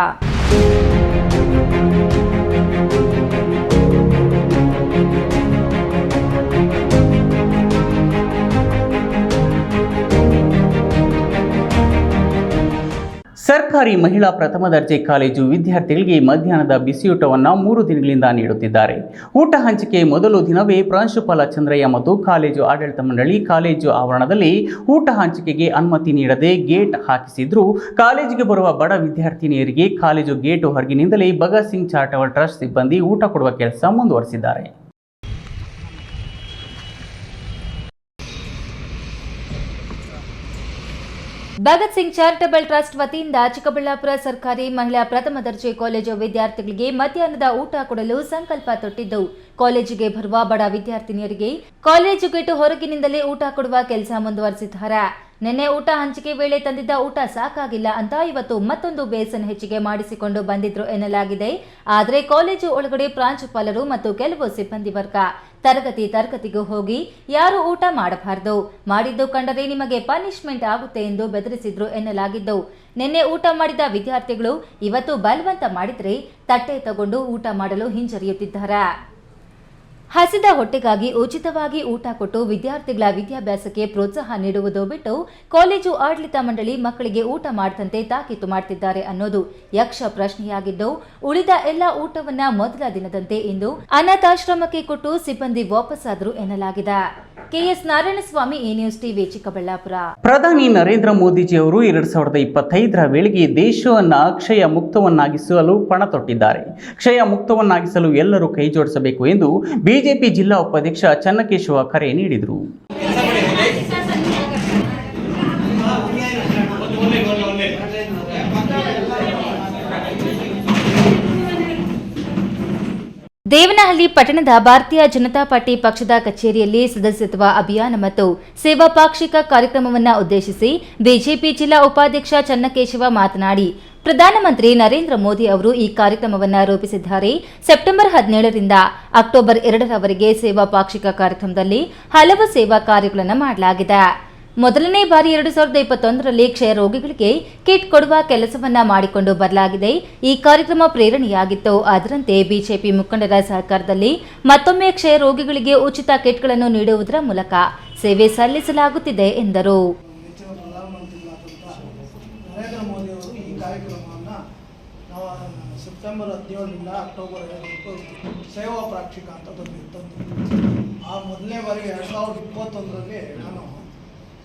ಸರ್ಕಾರಿ ಮಹಿಳಾ ಪ್ರಥಮ ದರ್ಜೆ ಕಾಲೇಜು ವಿದ್ಯಾರ್ಥಿಗಳಿಗೆ ಮಧ್ಯಾಹ್ನದ ಬಿಸಿಯೂಟವನ್ನು 3 ದಿನಗಳಿಂದ ನೀಡುತ್ತಿದ್ದಾರೆ. ಊಟ ಹಂಚಿಕೆ ಮೊದಲು ದಿನವೇ ಪ್ರಾಂಶುಪಾಲ ಚಂದ್ರಯ್ಯ ಮತ್ತು ಕಾಲೇಜು ಆಡಳಿತ ಮಂಡಳಿ ಕಾಲೇಜು ಆವರಣದಲ್ಲಿ ಊಟ ಹಂಚಿಕೆಗೆ ಅನುಮತಿ ನೀಡದೆ ಗೇಟ್ ಹಾಕಿಸಿದ್ರು. ಕಾಲೇಜಿಗೆ ಬರುವ ಬಡ ವಿದ್ಯಾರ್ಥಿನಿಯರಿಗೆ ಕಾಲೇಜು ಗೇಟ್ ಹೊರಗಿನಿಂದಲೇ ಭಗತ್ ಸಿಂಗ್ ಚಾರಿಟಬಲ್ ಟ್ರಸ್ಟ್ ಸಿಬ್ಬಂದಿ ಊಟ ಕೊಡುವ ಕೆಲಸ ಮುಂದುವರೆಸಿದ್ದಾರೆ. ಭಗತ್ ಸಿಂಗ್ ಚಾರಿಟಬಲ್ ಟ್ರಸ್ಟ್ ವತಿಯಿಂದ ಚಿಕ್ಕಬಳ್ಳಾಪುರ ಸರ್ಕಾರಿ ಮಹಿಳಾ ಪ್ರಥಮ ದರ್ಜೆ ಕಾಲೇಜು ವಿದ್ಯಾರ್ಥಿಗಳಿಗೆ ಮಧ್ಯಾಹ್ನದ ಊಟ ಕೊಡಲು ಸಂಕಲ್ಪ ತೊಟ್ಟಿದ್ದು, ಕಾಲೇಜಿಗೆ ಬರುವ ಬಡ ವಿದ್ಯಾರ್ಥಿನಿಯರಿಗೆ ಕಾಲೇಜು ಗೇಟು ಹೊರಗಿನಿಂದಲೇ ಊಟ ಕೊಡುವ ಕೆಲಸ ಮುಂದುವರೆಸಿದ್ದಾರೆ. ನಿನ್ನೆ ಊಟ ಹಂಚಿಕೆ ವೇಳೆ ತಂದಿದ್ದ ಊಟ ಸಾಕಾಗಿಲ್ಲ ಅಂತ ಇವತ್ತು ಮತ್ತೊಂದು ಬೇಸನ್ ಹೆಚ್ಚಿಗೆ ಮಾಡಿಸಿಕೊಂಡು ಬಂದಿದ್ರು ಎನ್ನಲಾಗಿದೆ. ಆದರೆ ಕಾಲೇಜು ಒಳಗಡೆ ಪ್ರಾಂಶುಪಾಲರು ಮತ್ತು ಕೆಲವು ಸಿಬ್ಬಂದಿ ವರ್ಗ ತರಗತಿಗೂ ಹೋಗಿ ಯಾರು ಊಟ ಮಾಡಬಾರದು, ಮಾಡಿದ್ದು ಕಂಡರೆ ನಿಮಗೆ ಪನಿಷ್ಮೆಂಟ್ ಆಗುತ್ತೆ ಎಂದು ಬೆದರಿಸಿದ್ರು ಎನ್ನಲಾಗಿದ್ದು, ನಿನ್ನೆ ಊಟ ಮಾಡಿದ ವಿದ್ಯಾರ್ಥಿಗಳು ಇವತ್ತು ಬಲವಂತ ಮಾಡಿದ್ರೆ ತಟ್ಟೆ ತಗೊಂಡು ಊಟ ಮಾಡಲು ಹಿಂಜರಿಯುತ್ತಿದ್ದಾರೆ. ಹಸಿದ ಹೊಟ್ಟೆಗಾಗಿ ಉಚಿತವಾಗಿ ಊಟ ಕೊಟ್ಟು ವಿದ್ಯಾರ್ಥಿಗಳ ವಿದ್ಯಾಭ್ಯಾಸಕ್ಕೆ ಪ್ರೋತ್ಸಾಹ ನೀಡುವುದು ಬಿಟ್ಟು ಕಾಲೇಜು ಆಡಳಿತ ಮಂಡಳಿ ಮಕ್ಕಳಿಗೆ ಊಟ ಮಾಡದಂತೆ ತಾಕೀತು ಮಾಡುತ್ತಿದ್ದಾರೆ ಅನ್ನೋದು ಯಕ್ಷ ಪ್ರಶ್ನೆಯಾಗಿದ್ದು, ಉಳಿದ ಎಲ್ಲ ಊಟವನ್ನ ಮೊದಲ ದಿನದಂತೆ ಇಂದು ಅನಾಥಾಶ್ರಮಕ್ಕೆ ಕೊಟ್ಟು ಸಿಬ್ಬಂದಿ ವಾಪಸ್ಸಾದರು ಎನ್ನಲಾಗಿದೆ. KS ನಾರಾಯಣಸ್ವಾಮಿ, ಈ ನ್ಯೂಸ್ ಟಿವಿ, ಚಿಕ್ಕಬಳ್ಳಾಪುರ. ಪ್ರಧಾನಿ ನರೇಂದ್ರ ಮೋದಿಜಿಯವರು 2025ರ ವೇಳೆಗೆ ದೇಶವನ್ನು ಕ್ಷಯ ಮುಕ್ತವನ್ನಾಗಿಸಲು ಪಣ ತೊಟ್ಟಿದ್ದಾರೆ. ಕ್ಷಯ ಮುಕ್ತವನ್ನಾಗಿಸಲು ಎಲ್ಲರೂ ಕೈ ಜೋಡಿಸಬೇಕು ಎಂದು ಬಿಜೆಪಿ ಜಿಲ್ಲಾ ಉಪಾಧ್ಯಕ್ಷ ಚನ್ನಕೇಶವ ಕರೆ ನೀಡಿದರು. ದೇವನಹಳ್ಳಿ ಪಟ್ಟಣದ ಭಾರತೀಯ ಜನತಾ ಪಾರ್ಟಿ ಪಕ್ಷದ ಕಚೇರಿಯಲ್ಲಿ ಸದಸ್ಯತ್ವ ಅಭಿಯಾನ ಮತ್ತು ಸೇವಾ ಪಾಕ್ಷಿಕ ಕಾರ್ಯಕ್ರಮವನ್ನು ಉದ್ದೇಶಿಸಿ ಬಿಜೆಪಿ ಜಿಲ್ಲಾ ಉಪಾಧ್ಯಕ್ಷ ಚನ್ನಕೇಶವ ಮಾತನಾಡಿ, ಪ್ರಧಾನಮಂತ್ರಿ ನರೇಂದ್ರ ಮೋದಿ ಅವರು ಈ ಕಾರ್ಯಕ್ರಮವನ್ನು ರೂಪಿಸಿದ್ದಾರೆ. ಸೆಪ್ಟೆಂಬರ್ 17ರಿಂದ ಅಕ್ಟೋಬರ್ 2ರವರೆಗೆ ಸೇವಾ ಪಾಕ್ಷಿಕ ಕಾರ್ಯಕ್ರಮದಲ್ಲಿ ಹಲವು ಸೇವಾ ಕಾರ್ಯಗಳನ್ನು ಮಾಡಲಾಗಿದೆ. ಮೊದಲನೇ ಬಾರಿ 2021ರಲ್ಲಿ ಕ್ಷಯ ರೋಗಿಗಳಿಗೆ ಕಿಟ್ ಕೊಡುವ ಕೆಲಸವನ್ನ ಮಾಡಿಕೊಂಡು ಬರಲಾಗಿದೆ. ಈ ಕಾರ್ಯಕ್ರಮ ಪ್ರೇರಣೆಯಾಗಿತ್ತು. ಅದರಂತೆ ಬಿಜೆಪಿ ಮುಖಂಡರ ಸಹಕಾರದಲ್ಲಿ ಮತ್ತೊಮ್ಮೆ ಕ್ಷಯ ರೋಗಿಗಳಿಗೆ ಉಚಿತ ಕಿಟ್ಗಳನ್ನು ನೀಡುವುದರ ಮೂಲಕ ಸೇವೆ ಸಲ್ಲಿಸಲಾಗುತ್ತಿದೆ ಎಂದರು. ನರೇಂದ್ರ ಮೋದಿ ಅವರು ಈ ಕಾರ್ಯಕ್ರಮವನ್ನು ಸೆಪ್ಟೆಂಬರ್ 17ರಿಂದ ಅಕ್ಟೋಬರ್ 2ರವರೆಗೂ ಸೇವಾ ಪಾಕ್ಷಿಕ ಅಂತ ತಂದಿತ್ತು. ಆ ಮೊದಲನೇ ಬಾರಿಗೆ 2021ರಲ್ಲಿ ನಾನು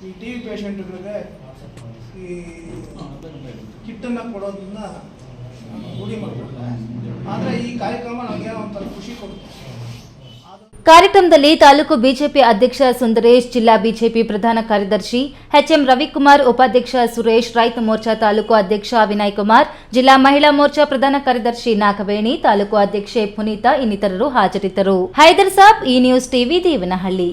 ಈ TB ಪೇಷಂಟ್ಗಳಿಗೆ ಈ ಕಿಟ್ಟನ್ನು ಕೊಡೋದನ್ನ ರೂಢಿ ಮಾಡಿಕೊಂಡೆ. ಆದರೆ ಈ ಕಾರ್ಯಕ್ರಮ ನನಗೆ ಒಂಥರ ಖುಷಿ ಕೊಡುತ್ತೆ. ಕಾರ್ಯಕ್ರಮದಲ್ಲಿ ತಾಲೂಕು ಬಿಜೆಪಿ ಅಧ್ಯಕ್ಷ ಸುಂದರೇಶ್, ಜಿಲ್ಲಾ ಬಿಜೆಪಿ ಪ್ರಧಾನ ಕಾರ್ಯದರ್ಶಿ HM ರವಿಕುಮಾರ್, ಉಪಾಧ್ಯಕ್ಷ ಸುರೇಶ್, ರೈತ ಮೋರ್ಚಾ ತಾಲೂಕು ಅಧ್ಯಕ್ಷ ವಿನಯ್ ಕುಮಾರ್, ಜಿಲ್ಲಾ ಮಹಿಳಾ ಮೋರ್ಚಾ ಪ್ರಧಾನ ಕಾರ್ಯದರ್ಶಿ ನಾಗವೇಣಿ, ತಾಲೂಕು ಅಧ್ಯಕ್ಷೆ ಪುನೀತಾ ಇನ್ನಿತರರು ಹಾಜರಿದ್ದರು. ಹೈದರ್ ಸಾಬ್, ಈ ನ್ಯೂಸ್ ಟಿವಿ, ದೇವನಹಳ್ಳಿ.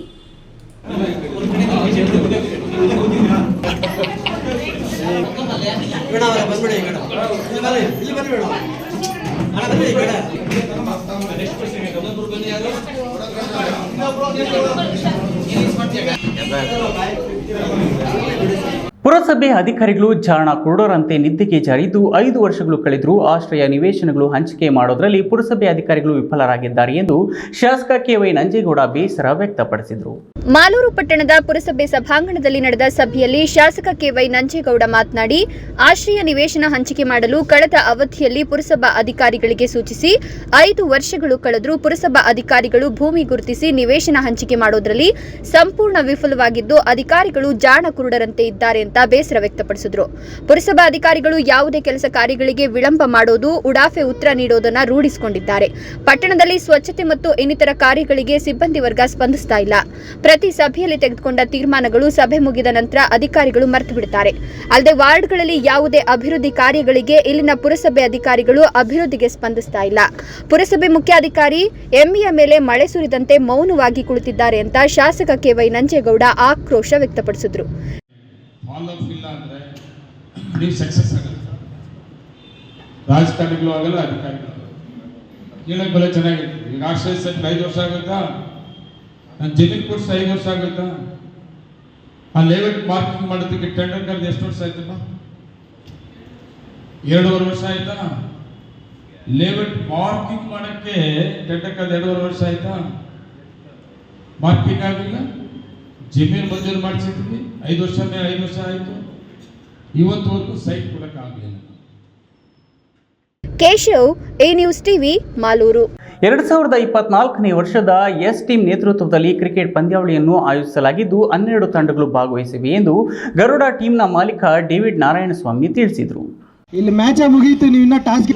ಪುರಸಭೆ ಅಧಿಕಾರಿಗಳು ಜಾಣ ಕುರುಡರಂತೆ ನಿದ್ದೆಗೆ ಜಾರಿದ್ದು 5 ವರ್ಷಗಳು ಕಳೆದರೂ ಆಶ್ರಯ ನಿವೇಶನಗಳು ಹಂಚಿಕೆ ಮಾಡೋದರಲ್ಲಿ ಪುರಸಭೆ ಅಧಿಕಾರಿಗಳು ವಿಫಲರಾಗಿದ್ದಾರೆ ಎಂದು ಶಾಸಕ KY ನಂಜೇಗೌಡ ಬೇಸರ ವ್ಯಕ್ತಪಡಿಸಿದರು. ಮಾಲೂರು ಪಟ್ಟಣದ ಪುರಸಭೆ ಸಭಾಂಗಣದಲ್ಲಿ ನಡೆದ ಸಭೆಯಲ್ಲಿ ಶಾಸಕ ಕೆವೈ ನಂಜೇಗೌಡ ಮಾತನಾಡಿ, ಆಶ್ರಯ ನಿವೇಶನ ಹಂಚಿಕೆ ಮಾಡಲು ಕಳೆದ ಅವಧಿಯಲ್ಲಿ ಪುರಸಭಾ ಅಧಿಕಾರಿಗಳಿಗೆ ಸೂಚಿಸಿ 5 ವರ್ಷಗಳು ಕಳೆದರೂ ಪುರಸಭಾ ಅಧಿಕಾರಿಗಳು ಭೂಮಿ ಗುರುತಿಸಿ ನಿವೇಶನ ಹಂಚಿಕೆ ಮಾಡೋದ್ರಲ್ಲಿ ಸಂಪೂರ್ಣ ವಿಫಲವಾಗಿದ್ದು ಅಧಿಕಾರಿಗಳು ಜಾಣ ಕುರುಡರಂತೆ ಇದ್ದಾರೆ ಅಂತ ಬೇಸರ ವ್ಯಕ್ತಪಡಿಸಿದರು. ಪುರಸಭಾ ಅಧಿಕಾರಿಗಳು ಯಾವುದೇ ಕೆಲಸ ಕಾರ್ಯಗಳಿಗೆ ವಿಳಂಬ ಮಾಡೋದು, ಉಡಾಫೆ ಉತ್ತರ ನೀಡೋದನ್ನ ರೂಢಿಸಿಕೊಂಡಿದ್ದಾರೆ. ಪಟ್ಟಣದಲ್ಲಿ ಸ್ವಚ್ಛತೆ ಮತ್ತು ಇನ್ನಿತರ ಕಾರ್ಯಗಳಿಗೆ ಸಿಬ್ಬಂದಿ ವರ್ಗ ಸ್ಪಂದಿಸ್ತಾ ಇಲ್ಲ. ಪ್ರತಿ ಸಭೆಯಲ್ಲಿ ತೆಗೆದುಕೊಂಡ ತೀರ್ಮಾನಗಳು ಸಭೆ ಮುಗಿದ ನಂತರ ಅಧಿಕಾರಿಗಳು ಮರೆತು ಬಿಡುತ್ತಾರೆ. ಅಲ್ಲದೆ ವಾರ್ಡ್ಗಳಲ್ಲಿ ಯಾವುದೇ ಅಭಿವೃದ್ಧಿ ಕಾರ್ಯಗಳಿಗೆ ಇಲ್ಲಿನ ಪುರಸಭೆ ಅಧಿಕಾರಿಗಳು ಅಭಿವೃದ್ಧಿಗೆ ಸ್ಪಂದಿಸ್ತಾ ಇಲ್ಲ. ಪುರಸಭೆ ಮುಖ್ಯಾಧಿಕಾರಿ ಎಂಇಯ ಮೇಲೆ ಮಳೆ ಸುರಿದಂತೆ ಮೌನವಾಗಿ ಕುಳಿತಿದ್ದಾರೆ ಅಂತ ಶಾಸಕ ಕೆವೈ ನಂಜೇಗೌಡ ಆಕ್ರೋಶ ವ್ಯಕ್ತಪಡಿಸಿದರು. ರಾಜಕಾರಣಿಗಳು ಆಗಲ್ಲ, ಅಧಿಕಾರಿಗಳು ಕೇಳಕ್ ಬಲ ಚೆನ್ನಾಗಿತ್ತು. ಈಗ ಆಶ್ರಯ ಸೆಟ್ 5 ವರ್ಷ ಆಗುತ್ತಾ? ನಾನು ಜಮೀನು ಕೊಡ್ಸಿ 5 ವರ್ಷ ಆಗುತ್ತಾ? ಆ ಲೇಔಟ್ ಮಾರ್ಕಿಂಗ್ ಮಾಡೋದಕ್ಕೆ ಟೆಂಡರ್ ಕರೆದು ಎಷ್ಟು ವರ್ಷ ಆಯ್ತಪ್ಪ? 2.5 ವರ್ಷ ಆಯ್ತಾ? ಲೇಔಟ್ ಮಾರ್ಕಿಂಗ್ ಮಾಡಕ್ಕೆ ಟೆಂಡರ್ ಕರೆದು 2.5 ವರ್ಷ ಆಯ್ತಾ? ಮಾರ್ಕಿಂಗ್ ಆಗಲಿಲ್ಲ, ಜಮೀನು ಮಂಜೂರು ಮಾಡಿಸಿದ್ವಿ. 5 ವರ್ಷ ಮೇಲೆ 5 ವರ್ಷ ಆಯಿತು, ಇವತ್ತುವರೆಗೂ ಸೈಟ್ ಕೊಡೋಕ್ಕಾಗಲಿಲ್ಲ. Keshav, A news TV, Malur. 2024ನೇ ವರ್ಷದ ಎಸ್ ಟೀಮ್ ನೇತೃತ್ವದಲ್ಲಿ ಕ್ರಿಕೆಟ್ ಪಂದ್ಯಾವಳಿಯನ್ನು ಆಯೋಜಿಸಲಾಗಿದ್ದು 12 ತಂಡಗಳು ಭಾಗವಹಿಸಿವೆ ಎಂದು ಗರುಡ ಟೀಮ್ನ ಮಾಲೀಕ ಡೇವಿಡ್ ನಾರಾಯಣಸ್ವಾಮಿ ತಿಳಿಸಿದರು. ಇಲ್ಲಿ ಮ್ಯಾಚ್ ಮುಗಿಯಿತು, ನೀವು ಇನ್ನ ಟಾಸ್ಕ್.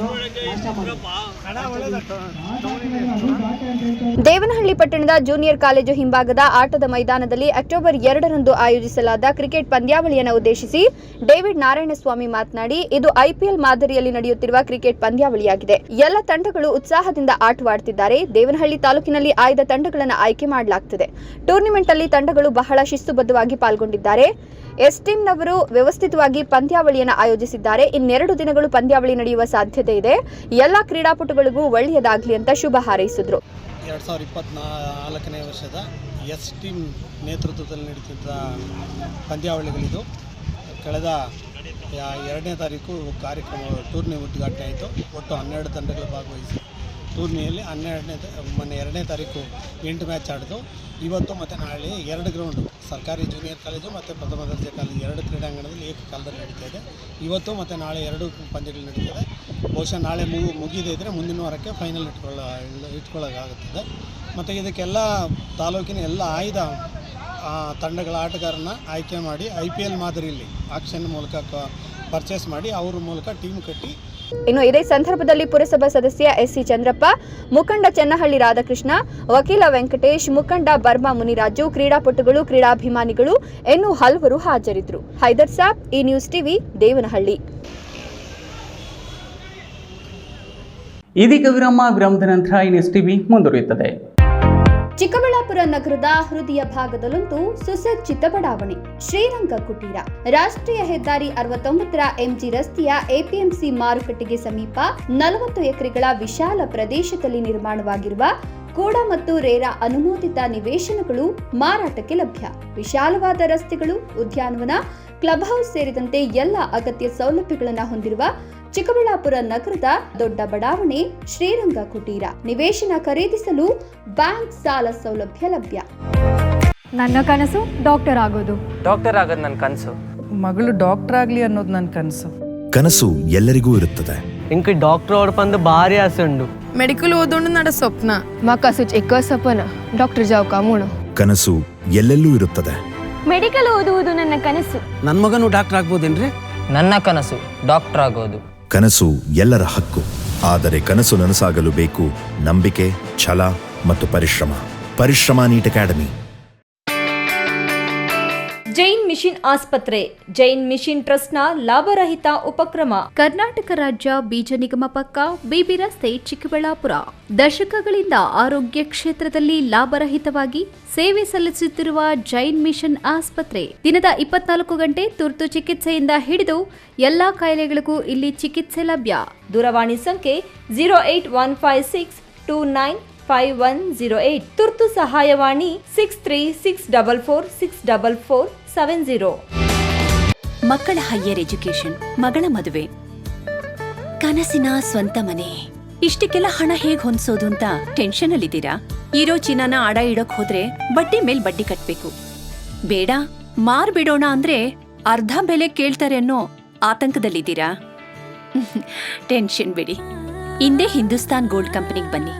ದೇವನಹಳ್ಳಿ ಪಟ್ಟಣದ ಜೂನಿಯರ್ ಕಾಲೇಜು ಹಿಂಭಾಗದ ಆಟದ ಮೈದಾನದಲ್ಲಿ ಅಕ್ಟೋಬರ್ 2ರಂದು ಆಯೋಜಿಸಲಾದ ಕ್ರಿಕೆಟ್ ಪಂದ್ಯಾವಳಿಯನ್ನು ಉದ್ದೇಶಿಸಿ ಡೇವಿಡ್ ನಾರಾಯಣಸ್ವಾಮಿ ಮಾತನಾಡಿ, ಇದು ಐಪಿಎಲ್ ಮಾದರಿಯಲ್ಲಿ ನಡೆಯುತ್ತಿರುವ ಕ್ರಿಕೆಟ್ ಪಂದ್ಯಾವಳಿಯಾಗಿದೆ. ಎಲ್ಲ ತಂಡಗಳು ಉತ್ಸಾಹದಿಂದ ಆಟವಾಡುತ್ತಿದ್ದಾರೆ. ದೇವನಹಳ್ಳಿ ತಾಲೂಕಿನಲ್ಲಿ ಆಯ್ದ ತಂಡಗಳನ್ನು ಆಯ್ಕೆ ಮಾಡಲಾಗುತ್ತದೆ. ಟೂರ್ನಿಮೆಂಟ್ ಅಲ್ಲಿ ತಂಡಗಳು ಬಹಳ ಶಿಸ್ತುಬದ್ಧವಾಗಿ ಪಾಲ್ಗೊಂಡಿದ್ದಾರೆ. ಎಸ್ ಟೀಮ್ನವರು ವ್ಯವಸ್ಥಿತವಾಗಿ ಪಂದ್ಯಾವಳಿಯನ್ನು ಆಯೋಜಿಸಿದ್ದಾರೆ. ಇನ್ನೆರಡು ದಿನಗಳು ಪಂದ್ಯಾವಳಿ ನಡೆಯುವ ಸಾಧ್ಯತೆ ಇದೆ. ಎಲ್ಲ ಕ್ರೀಡಾಪಟುಗಳಿಗೂ ಒಳ್ಳೆಯದಾಗಲಿ ಅಂತ ಶುಭ ಹಾರೈಸಿದ್ರು. 2024ನೇ ವರ್ಷದ ಎಸ್ ಟೀಮ್ ನೇತೃತ್ವದಲ್ಲಿ ನಡೀತಿದ್ದ ಪಂದ್ಯಾವಳಿಗಳಿದು. ಕಳೆದ 2ನೇ ತಾರೀಕು ಕಾರ್ಯಕ್ರಮ ಟೂರ್ನಿ ಉದ್ಘಾಟನೆ ಆಯಿತು. ಒಟ್ಟು 12 ತಂಡಗಳು ಭಾಗವಹಿಸಿ ಟೂರ್ನಿಯಲ್ಲಿ 2ನೇ ತಾರೀಕು 8 ಮ್ಯಾಚ್ ಆಡಿತು. ಇವತ್ತು ಮತ್ತು ನಾಳೆ 2 ಗ್ರೌಂಡು, ಸರ್ಕಾರಿ ಜೂನಿಯರ್ ಕಾಲೇಜು ಮತ್ತು ಪ್ರಥಮ ದರ್ಜೆ ಕಾಲೇಜು 2 ಕ್ರೀಡಾಂಗಣದಲ್ಲಿ ಏಕಕಾಲದಲ್ಲಿ ನಡೀತಾ ಇದೆ. ಇವತ್ತು ಮತ್ತು ನಾಳೆ 2 ಪಂದ್ಯಗಳು ನಡೀತದೆ. ಬಹುಶಃ ನಾಳೆ ಮುಗಿದೇ ಇದ್ದರೆ ಮುಂದಿನ ವಾರಕ್ಕೆ ಫೈನಲ್ ಇಟ್ಕೊಳ್ಳೋಕ್ಕಾಗುತ್ತದೆ. ಮತ್ತು ಇದಕ್ಕೆಲ್ಲ ತಾಲೂಕಿನ ಎಲ್ಲ ಆಯ್ದ ತಂಡಗಳ ಆಟಗಾರನ ಆಯ್ಕೆ ಮಾಡಿ IPL ಮಾದರಿಯಲ್ಲಿ ಆಕ್ಷನ್ ಮೂಲಕ ಪರ್ಚೇಸ್ ಮಾಡಿ ಅವ್ರ ಮೂಲಕ ಟೀಮ್ ಕಟ್ಟಿ. ಇನ್ನು ಇದೇ ಸಂದರ್ಭದಲ್ಲಿ ಪುರಸಭಾ ಸದಸ್ಯ ಎಸ್ಸಿ ಚಂದ್ರಪ್ಪ, ಮುಖಂಡ ಚೆನ್ನಹಳ್ಳಿ ರಾಧಾಕೃಷ್ಣ, ವಕೀಲ ವೆಂಕಟೇಶ್, ಮುಖಂಡ ಬರ್ಮಾ ಮುನಿರಾಜು, ಕ್ರೀಡಾಪಟುಗಳು, ಕ್ರೀಡಾಭಿಮಾನಿಗಳು ಇನ್ನೂ ಹಲವರು ಹಾಜರಿದ್ದರು. ಹೈದರ್ ಸಾಬ್, ಈ ನ್ಯೂಸ್ ಟಿವಿ, ದೇವನಹಳ್ಳಿ. ಇದೀಗ ವಿರಾಮದ ನಂತರ ಈ ನ್ಯೂಸ್ ಟಿವಿ ಮುಂದುವರಿಯುತ್ತದೆ. ಚಿಕ್ಕಬಳ್ಳಾಪುರ ನಗರದ ಹೃದಯ ಭಾಗದಲ್ಲೊಂದು ಸುಸಜ್ಜಿತ ಬಡಾವಣೆ ಶ್ರೀರಂಗ ಕುಟೀರ. ರಾಷ್ಟ್ರೀಯ ಹೆದ್ದಾರಿ 69ರ ಎಂಜಿ ರಸ್ತೆಯ ಎಪಿಎಂಸಿ ಮಾರುಕಟ್ಟೆಗೆ ಸಮೀಪ 40 ಎಕರೆಗಳ ವಿಶಾಲ ಪ್ರದೇಶದಲ್ಲಿ ನಿರ್ಮಾಣವಾಗಿರುವ ಕೂಡ ಮತ್ತು ರೇರಾ ಅನುಮೋದಿತ ನಿವೇಶನಗಳು ಮಾರಾಟಕ್ಕೆ ಲಭ್ಯ. ವಿಶಾಲವಾದ ರಸ್ತೆಗಳು, ಉದ್ಯಾನವನ, ಕ್ಲಬ್ ಹೌಸ್ ಸೇರಿದಂತೆ ಎಲ್ಲ ಅಗತ್ಯ ಸೌಲಭ್ಯಗಳನ್ನು ಹೊಂದಿರುವ ಚಿಕ್ಕಬಳ್ಳಾಪುರ ನಗರದ ದೊಡ್ಡ ಬಡಾವಣೆ ಶ್ರೀರಂಗ ಕುಟೀರ. ನಿವೇಶನ ಖರೀದಿಸಲು ಬ್ಯಾಂಕ್ ಸಾಲ ಸೌಲಭ್ಯ ಲಭ್ಯ. ನನ್ನ ಕನಸು ಡಾಕ್ಟರ್ ಆಗೋದು. ಡಾಕ್ಟರ್ ಆಗೋದು ನನ್ನ ಕನಸು. ಮಗಳು ಡಾಕ್ಟರ್ ಆಗ್ಲಿ ಅನ್ನೋದು ನನ್ನ ಕನಸು. ಕನಸು ಎಲ್ಲರಿಗೂ ಇರುತ್ತದೆ. ಇಂಕ ಡಾಕ್ಟರ್ ಓಡ್ಪಂದು ಭಾರಿ ಆಸೆ ಉಂಡು. ಮೆಡಿಕಲ್ ಓದೋಣ ನಡ ಸ್ವಪ್ನ. ಮಕ್ಕಸು ಚಿಕ್ಕ ಸಪನ ಡಾಕ್ಟರ್ ಜಾವ್ ಕಾಮೂಣ. ಕನಸು ಎಲ್ಲೆಲ್ಲೂ ಇರುತ್ತದೆ. ಮೆಡಿಕಲ್ ಓದುವುದು ನನ್ನ ಕನಸು. ನನ್ನ ಮಗನು ಡಾಕ್ಟರ್ ಆಗ್ಬೋದೇನ್ರಿ? ನನ್ನ ಕನಸು ಡಾಕ್ಟರ್ ಆಗೋದು. ಕನಸು ಎಲ್ಲರ ಹಕ್ಕು. ಆದರೆ ಕನಸು ನನಸಾಗಲು ಬೇಕು ನಂಬಿಕೆ, ಛಲ ಮತ್ತು ಪರಿಶ್ರಮ. Neat academy. ಜೈನ್ ಮಿಷನ್ ಆಸ್ಪತ್ರೆ, ಜೈನ್ ಮಿಷನ್ ಟ್ರಸ್ಟ್ನ ಲಾಭರಹಿತ ಉಪಕ್ರಮ. ಕರ್ನಾಟಕ ರಾಜ್ಯ ಬೀಜ ನಿಗಮ ಪಕ್ಕ, ಬಿಬಿ ರಸ್ತೆ, ಚಿಕ್ಕಬಳ್ಳಾಪುರ. ದಶಕಗಳಿಂದ ಆರೋಗ್ಯ ಕ್ಷೇತ್ರದಲ್ಲಿ ಲಾಭರಹಿತವಾಗಿ ಸೇವೆ ಸಲ್ಲಿಸುತ್ತಿರುವ ಜೈನ್ ಮಿಷನ್ ಆಸ್ಪತ್ರೆ ದಿನದ 24 ಗಂಟೆ ತುರ್ತು ಚಿಕಿತ್ಸೆಯಿಂದ ಹಿಡಿದು ಎಲ್ಲಾ ಕಾಯಿಲೆಗಳಿಗೂ ಇಲ್ಲಿ ಚಿಕಿತ್ಸೆ ಲಭ್ಯ. ದೂರವಾಣಿ ಸಂಖ್ಯೆ 08156295108. ತುರ್ತು ಸಹಾಯವಾಣಿ 6364464470. ಮಕ್ಕಳ ಹೈಯರ್ ಎಜುಕೇಶನ್, ಮಗಳ ಮದುವೆ, ಕನಸಿನ ಸ್ವಂತ ಮನೆ, ಇಷ್ಟಕ್ಕೆಲ್ಲ ಹಣ ಹೇಗ್ ಹೊಂದಿಸೋದು ಅಂತ ಟೆನ್ಷನ್ ಅಲ್ಲಿದ್ದೀರಾ? ಇರೋ ಚಿನ್ನನ ಅಡ ಇಡೋಕ್ ಹೋದ್ರೆ ಬಡ್ಡಿ ಮೇಲ್ ಬಡ್ಡಿ ಕಟ್ಬೇಕು. ಬೇಡ ಮಾರ್ಬಿಡೋಣ ಅಂದ್ರೆ ಅರ್ಧ ಬೆಲೆ ಕೇಳ್ತಾರೆ ಅನ್ನೋ ಆತಂಕದಲ್ಲಿದ್ದೀರಾ? ಟೆನ್ಷನ್ ಬಿಡಿ, ಹಿಂದೆ ಹಿಂದೂಸ್ತಾನ್ ಗೋಲ್ಡ್ ಕಂಪನಿಗೆ ಬನ್ನಿ.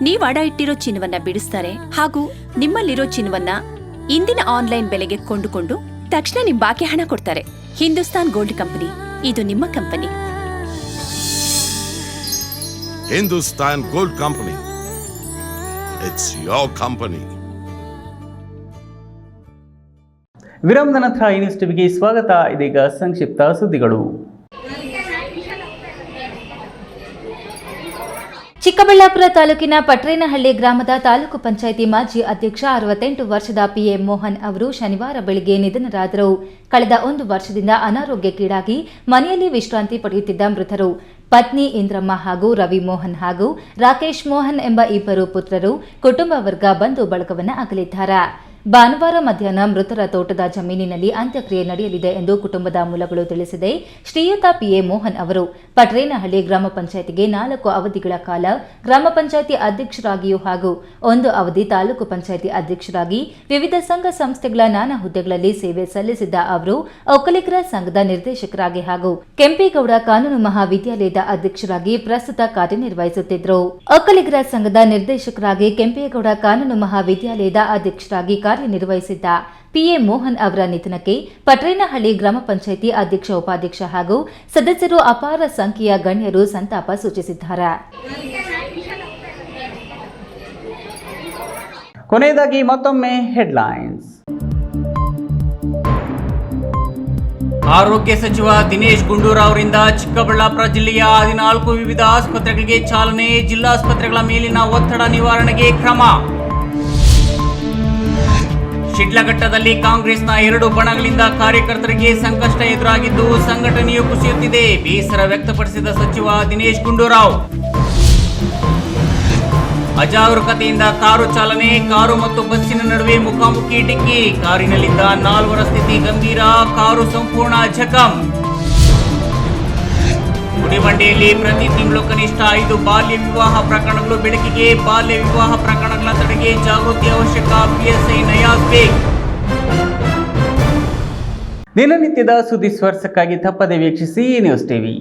ನೀವ್ ಅಡ ಇಟ್ಟಿರೋ ಚಿನ್ನವನ್ನ ಬಿಡಿಸ್ತಾರೆ ಹಾಗೂ ನಿಮ್ಮಲ್ಲಿರೋ ಚಿನ್ನವನ್ನ ಇಂದಿನ ಆನ್ಲೈನ್ ಬೆಲೆಗೆ ಕೊಂಡುಕೊಂಡು ತಕ್ಷಣ ನಿಮ್ ಬಾಕಿ ಹಣ ಕೊಡ್ತಾರೆ. ಹಿಂದೂಸ್ತಾನ್ ಗೋಲ್ಡ್ ಕಂಪನಿ, ಇದು ನಿಮ್ಮ company. Hindustan gold company, it's your company. ವಿರಾಮದ ನಂತರ ಈ ನ್ಯೂಸ್ ಟಿವಿಗೆ ಸ್ವಾಗತ. ಇದೀಗ ಸಂಕ್ಷಿಪ್ತ ಸುದ್ದಿಗಳು. ಚಿಕ್ಕಬಳ್ಳಾಪುರ ತಾಲೂಕಿನ ಪಟ್ರೇನಹಳ್ಳಿ ಗ್ರಾಮದ ತಾಲೂಕು ಪಂಚಾಯಿತಿ ಮಾಜಿ ಅಧ್ಯಕ್ಷ 68 ವರ್ಷದ ಪಿಎ ಮೋಹನ್ ಅವರು ಶನಿವಾರ ಬೆಳಗ್ಗೆ ನಿಧನರಾದರು. ಕಳೆದ 1 ವರ್ಷದಿಂದ ಅನಾರೋಗ್ಯಕ್ಕೀಡಾಗಿ ಮನೆಯಲ್ಲಿ ವಿಶ್ರಾಂತಿ ಪಡೆಯುತ್ತಿದ್ದ ಮೃತರು ಪತ್ನಿ ಇಂದ್ರಮ್ಮ ಹಾಗೂ ರವಿ ಮೋಹನ್ ಹಾಗೂ ರಾಕೇಶ್ ಮೋಹನ್ ಎಂಬ ಇಬ್ಬರು ಪುತ್ರರು, ಕುಟುಂಬ ವರ್ಗ, ಬಂಧು ಬಳಗವನ್ನು ಅಗಲಿದ್ದಾರೆ. ಭಾನುವಾರ ಮಧ್ಯಾಹ್ನ ಮೃತರ ತೋಟದ ಜಮೀನಿನಲ್ಲಿ ಅಂತ್ಯಕ್ರಿಯೆ ನಡೆಯಲಿದೆ ಎಂದು ಕುಟುಂಬದ ಮೂಲಗಳು ತಿಳಿಸಿದೆ. ಶ್ರೀಯುತ ಪಿಎ ಮೋಹನ್ ಅವರು ಪಟ್ರೇನಹಳ್ಳಿ ಗ್ರಾಮ ಪಂಚಾಯಿತಿಗೆ 4 ಅವಧಿಗಳ ಕಾಲ ಗ್ರಾಮ ಪಂಚಾಯಿತಿ ಅಧ್ಯಕ್ಷರಾಗಿಯೂ ಹಾಗೂ 1 ಅವಧಿ ತಾಲೂಕು ಪಂಚಾಯಿತಿ ಅಧ್ಯಕ್ಷರಾಗಿ ವಿವಿಧ ಸಂಘ ಸಂಸ್ಥೆಗಳ ನಾನಾ ಹುದ್ದೆಗಳಲ್ಲಿ ಸೇವೆ ಸಲ್ಲಿಸಿದ್ದ ಅವರು ಒಕ್ಕಲಿಗರ ಸಂಘದ ನಿರ್ದೇಶಕರಾಗಿ ಹಾಗೂ ಕೆಂಪೇಗೌಡ ಕಾನೂನು ಮಹಾವಿದ್ಯಾಲಯದ ಅಧ್ಯಕ್ಷರಾಗಿ ಪ್ರಸ್ತುತ ಕಾರ್ಯನಿರ್ವಹಿಸುತ್ತಿದ್ದರು. ಒಕ್ಕಲಿಗರ ಸಂಘದ ನಿರ್ದೇಶಕರಾಗಿ ಕೆಂಪೇಗೌಡ ಕಾನೂನು ಮಹಾವಿದ್ಯಾಲಯದ ಅಧ್ಯಕ್ಷರಾಗಿ ಕಾರ್ಯನಿರ್ವಹಿಸಿದ್ದ ಪಿಎ ಮೋಹನ್ ಅವರ ನಿಧನಕ್ಕೆ ಪಟ್ರೇನಹಳ್ಳಿ ಗ್ರಾಮ ಪಂಚಾಯಿತಿ ಅಧ್ಯಕ್ಷ, ಉಪಾಧ್ಯಕ್ಷ ಹಾಗೂ ಸದಸ್ಯರು, ಅಪಾರ ಸಂಖ್ಯೆಯ ಗಣ್ಯರು ಸಂತಾಪ ಸೂಚಿಸಿದ್ದಾರೆ. ಕೊನೆಯದಾಗಿ ಮತ್ತೊಮ್ಮೆ ಹೆಡ್ಲೈನ್ಸ್. ಆರೋಗ್ಯ ಸಚಿವ ದಿನೇಶ್ ಗುಂಡೂರಾವ್ ಅವರಿಂದ ಚಿಕ್ಕಬಳ್ಳಾಪುರ ಜಿಲ್ಲೆಯ 14 ವಿವಿಧ ಆಸ್ಪತ್ರೆಗಳಿಗೆ ಚಾಲನೆ. ಜಿಲ್ಲಾಸ್ಪತ್ರೆಗಳ ಮೇಲಿನ ಒತ್ತಡ ನಿವಾರಣೆಗೆ ಕ್ರಮ. ಶಿಡ್ಲಘಟ್ಟದಲ್ಲಿ ಕಾಂಗ್ರೆಸ್ನ 2 ಬಣಗಳಿಂದ ಕಾರ್ಯಕರ್ತರಿಗೆ ಸಂಕಷ್ಟ ಎದುರಾಗಿದ್ದು ಸಂಘಟನೆಯು ಕುಸಿಯುತ್ತಿದೆ. ಬೇಸರ ವ್ಯಕ್ತಪಡಿಸಿದ ಸಚಿವ ದಿನೇಶ್ ಗುಂಡೂರಾವ್. ಅಜಾಗರೂಕತೆಯಿಂದ ಕಾರು ಚಾಲನೆ. ಕಾರು ಮತ್ತು ಬಸ್ಸಿನ ನಡುವೆ ಮುಖಾಮುಖಿ ಡಿಕ್ಕಿ. ಕಾರಿನಲ್ಲಿದ್ದ 4 ಸ್ಥಿತಿ ಗಂಭೀರ. ಕಾರು ಸಂಪೂರ್ಣ ಜಖಂ. ಗುಡಿಬಂಡೆಯಲ್ಲಿ ಪ್ರತಿ ತಿಂಗಳು ಕನಿಷ್ಠ 5 ಬಾಲ್ಯ ವಿವಾಹ ಪ್ರಕರಣಗಳು ಬೆಳಕಿಗೆ. ಬಾಲ್ಯ ವಿವಾಹ ಪ್ರಕರಣಗಳ ತಡೆಗೆ ಜಾಗೃತಿ ಅವಶ್ಯಕ. ಪಿಎಸ್ಐ ನಯಾಜ್ ಬೇಗ್. ದಿನನಿತ್ಯದ ಸುದ್ದಿ ಸ್ಪರ್ಶಕ್ಕಾಗಿ ತಪ್ಪದೆ ವೀಕ್ಷಿಸಿ ನ್ಯೂಸ್ ಟಿವಿ.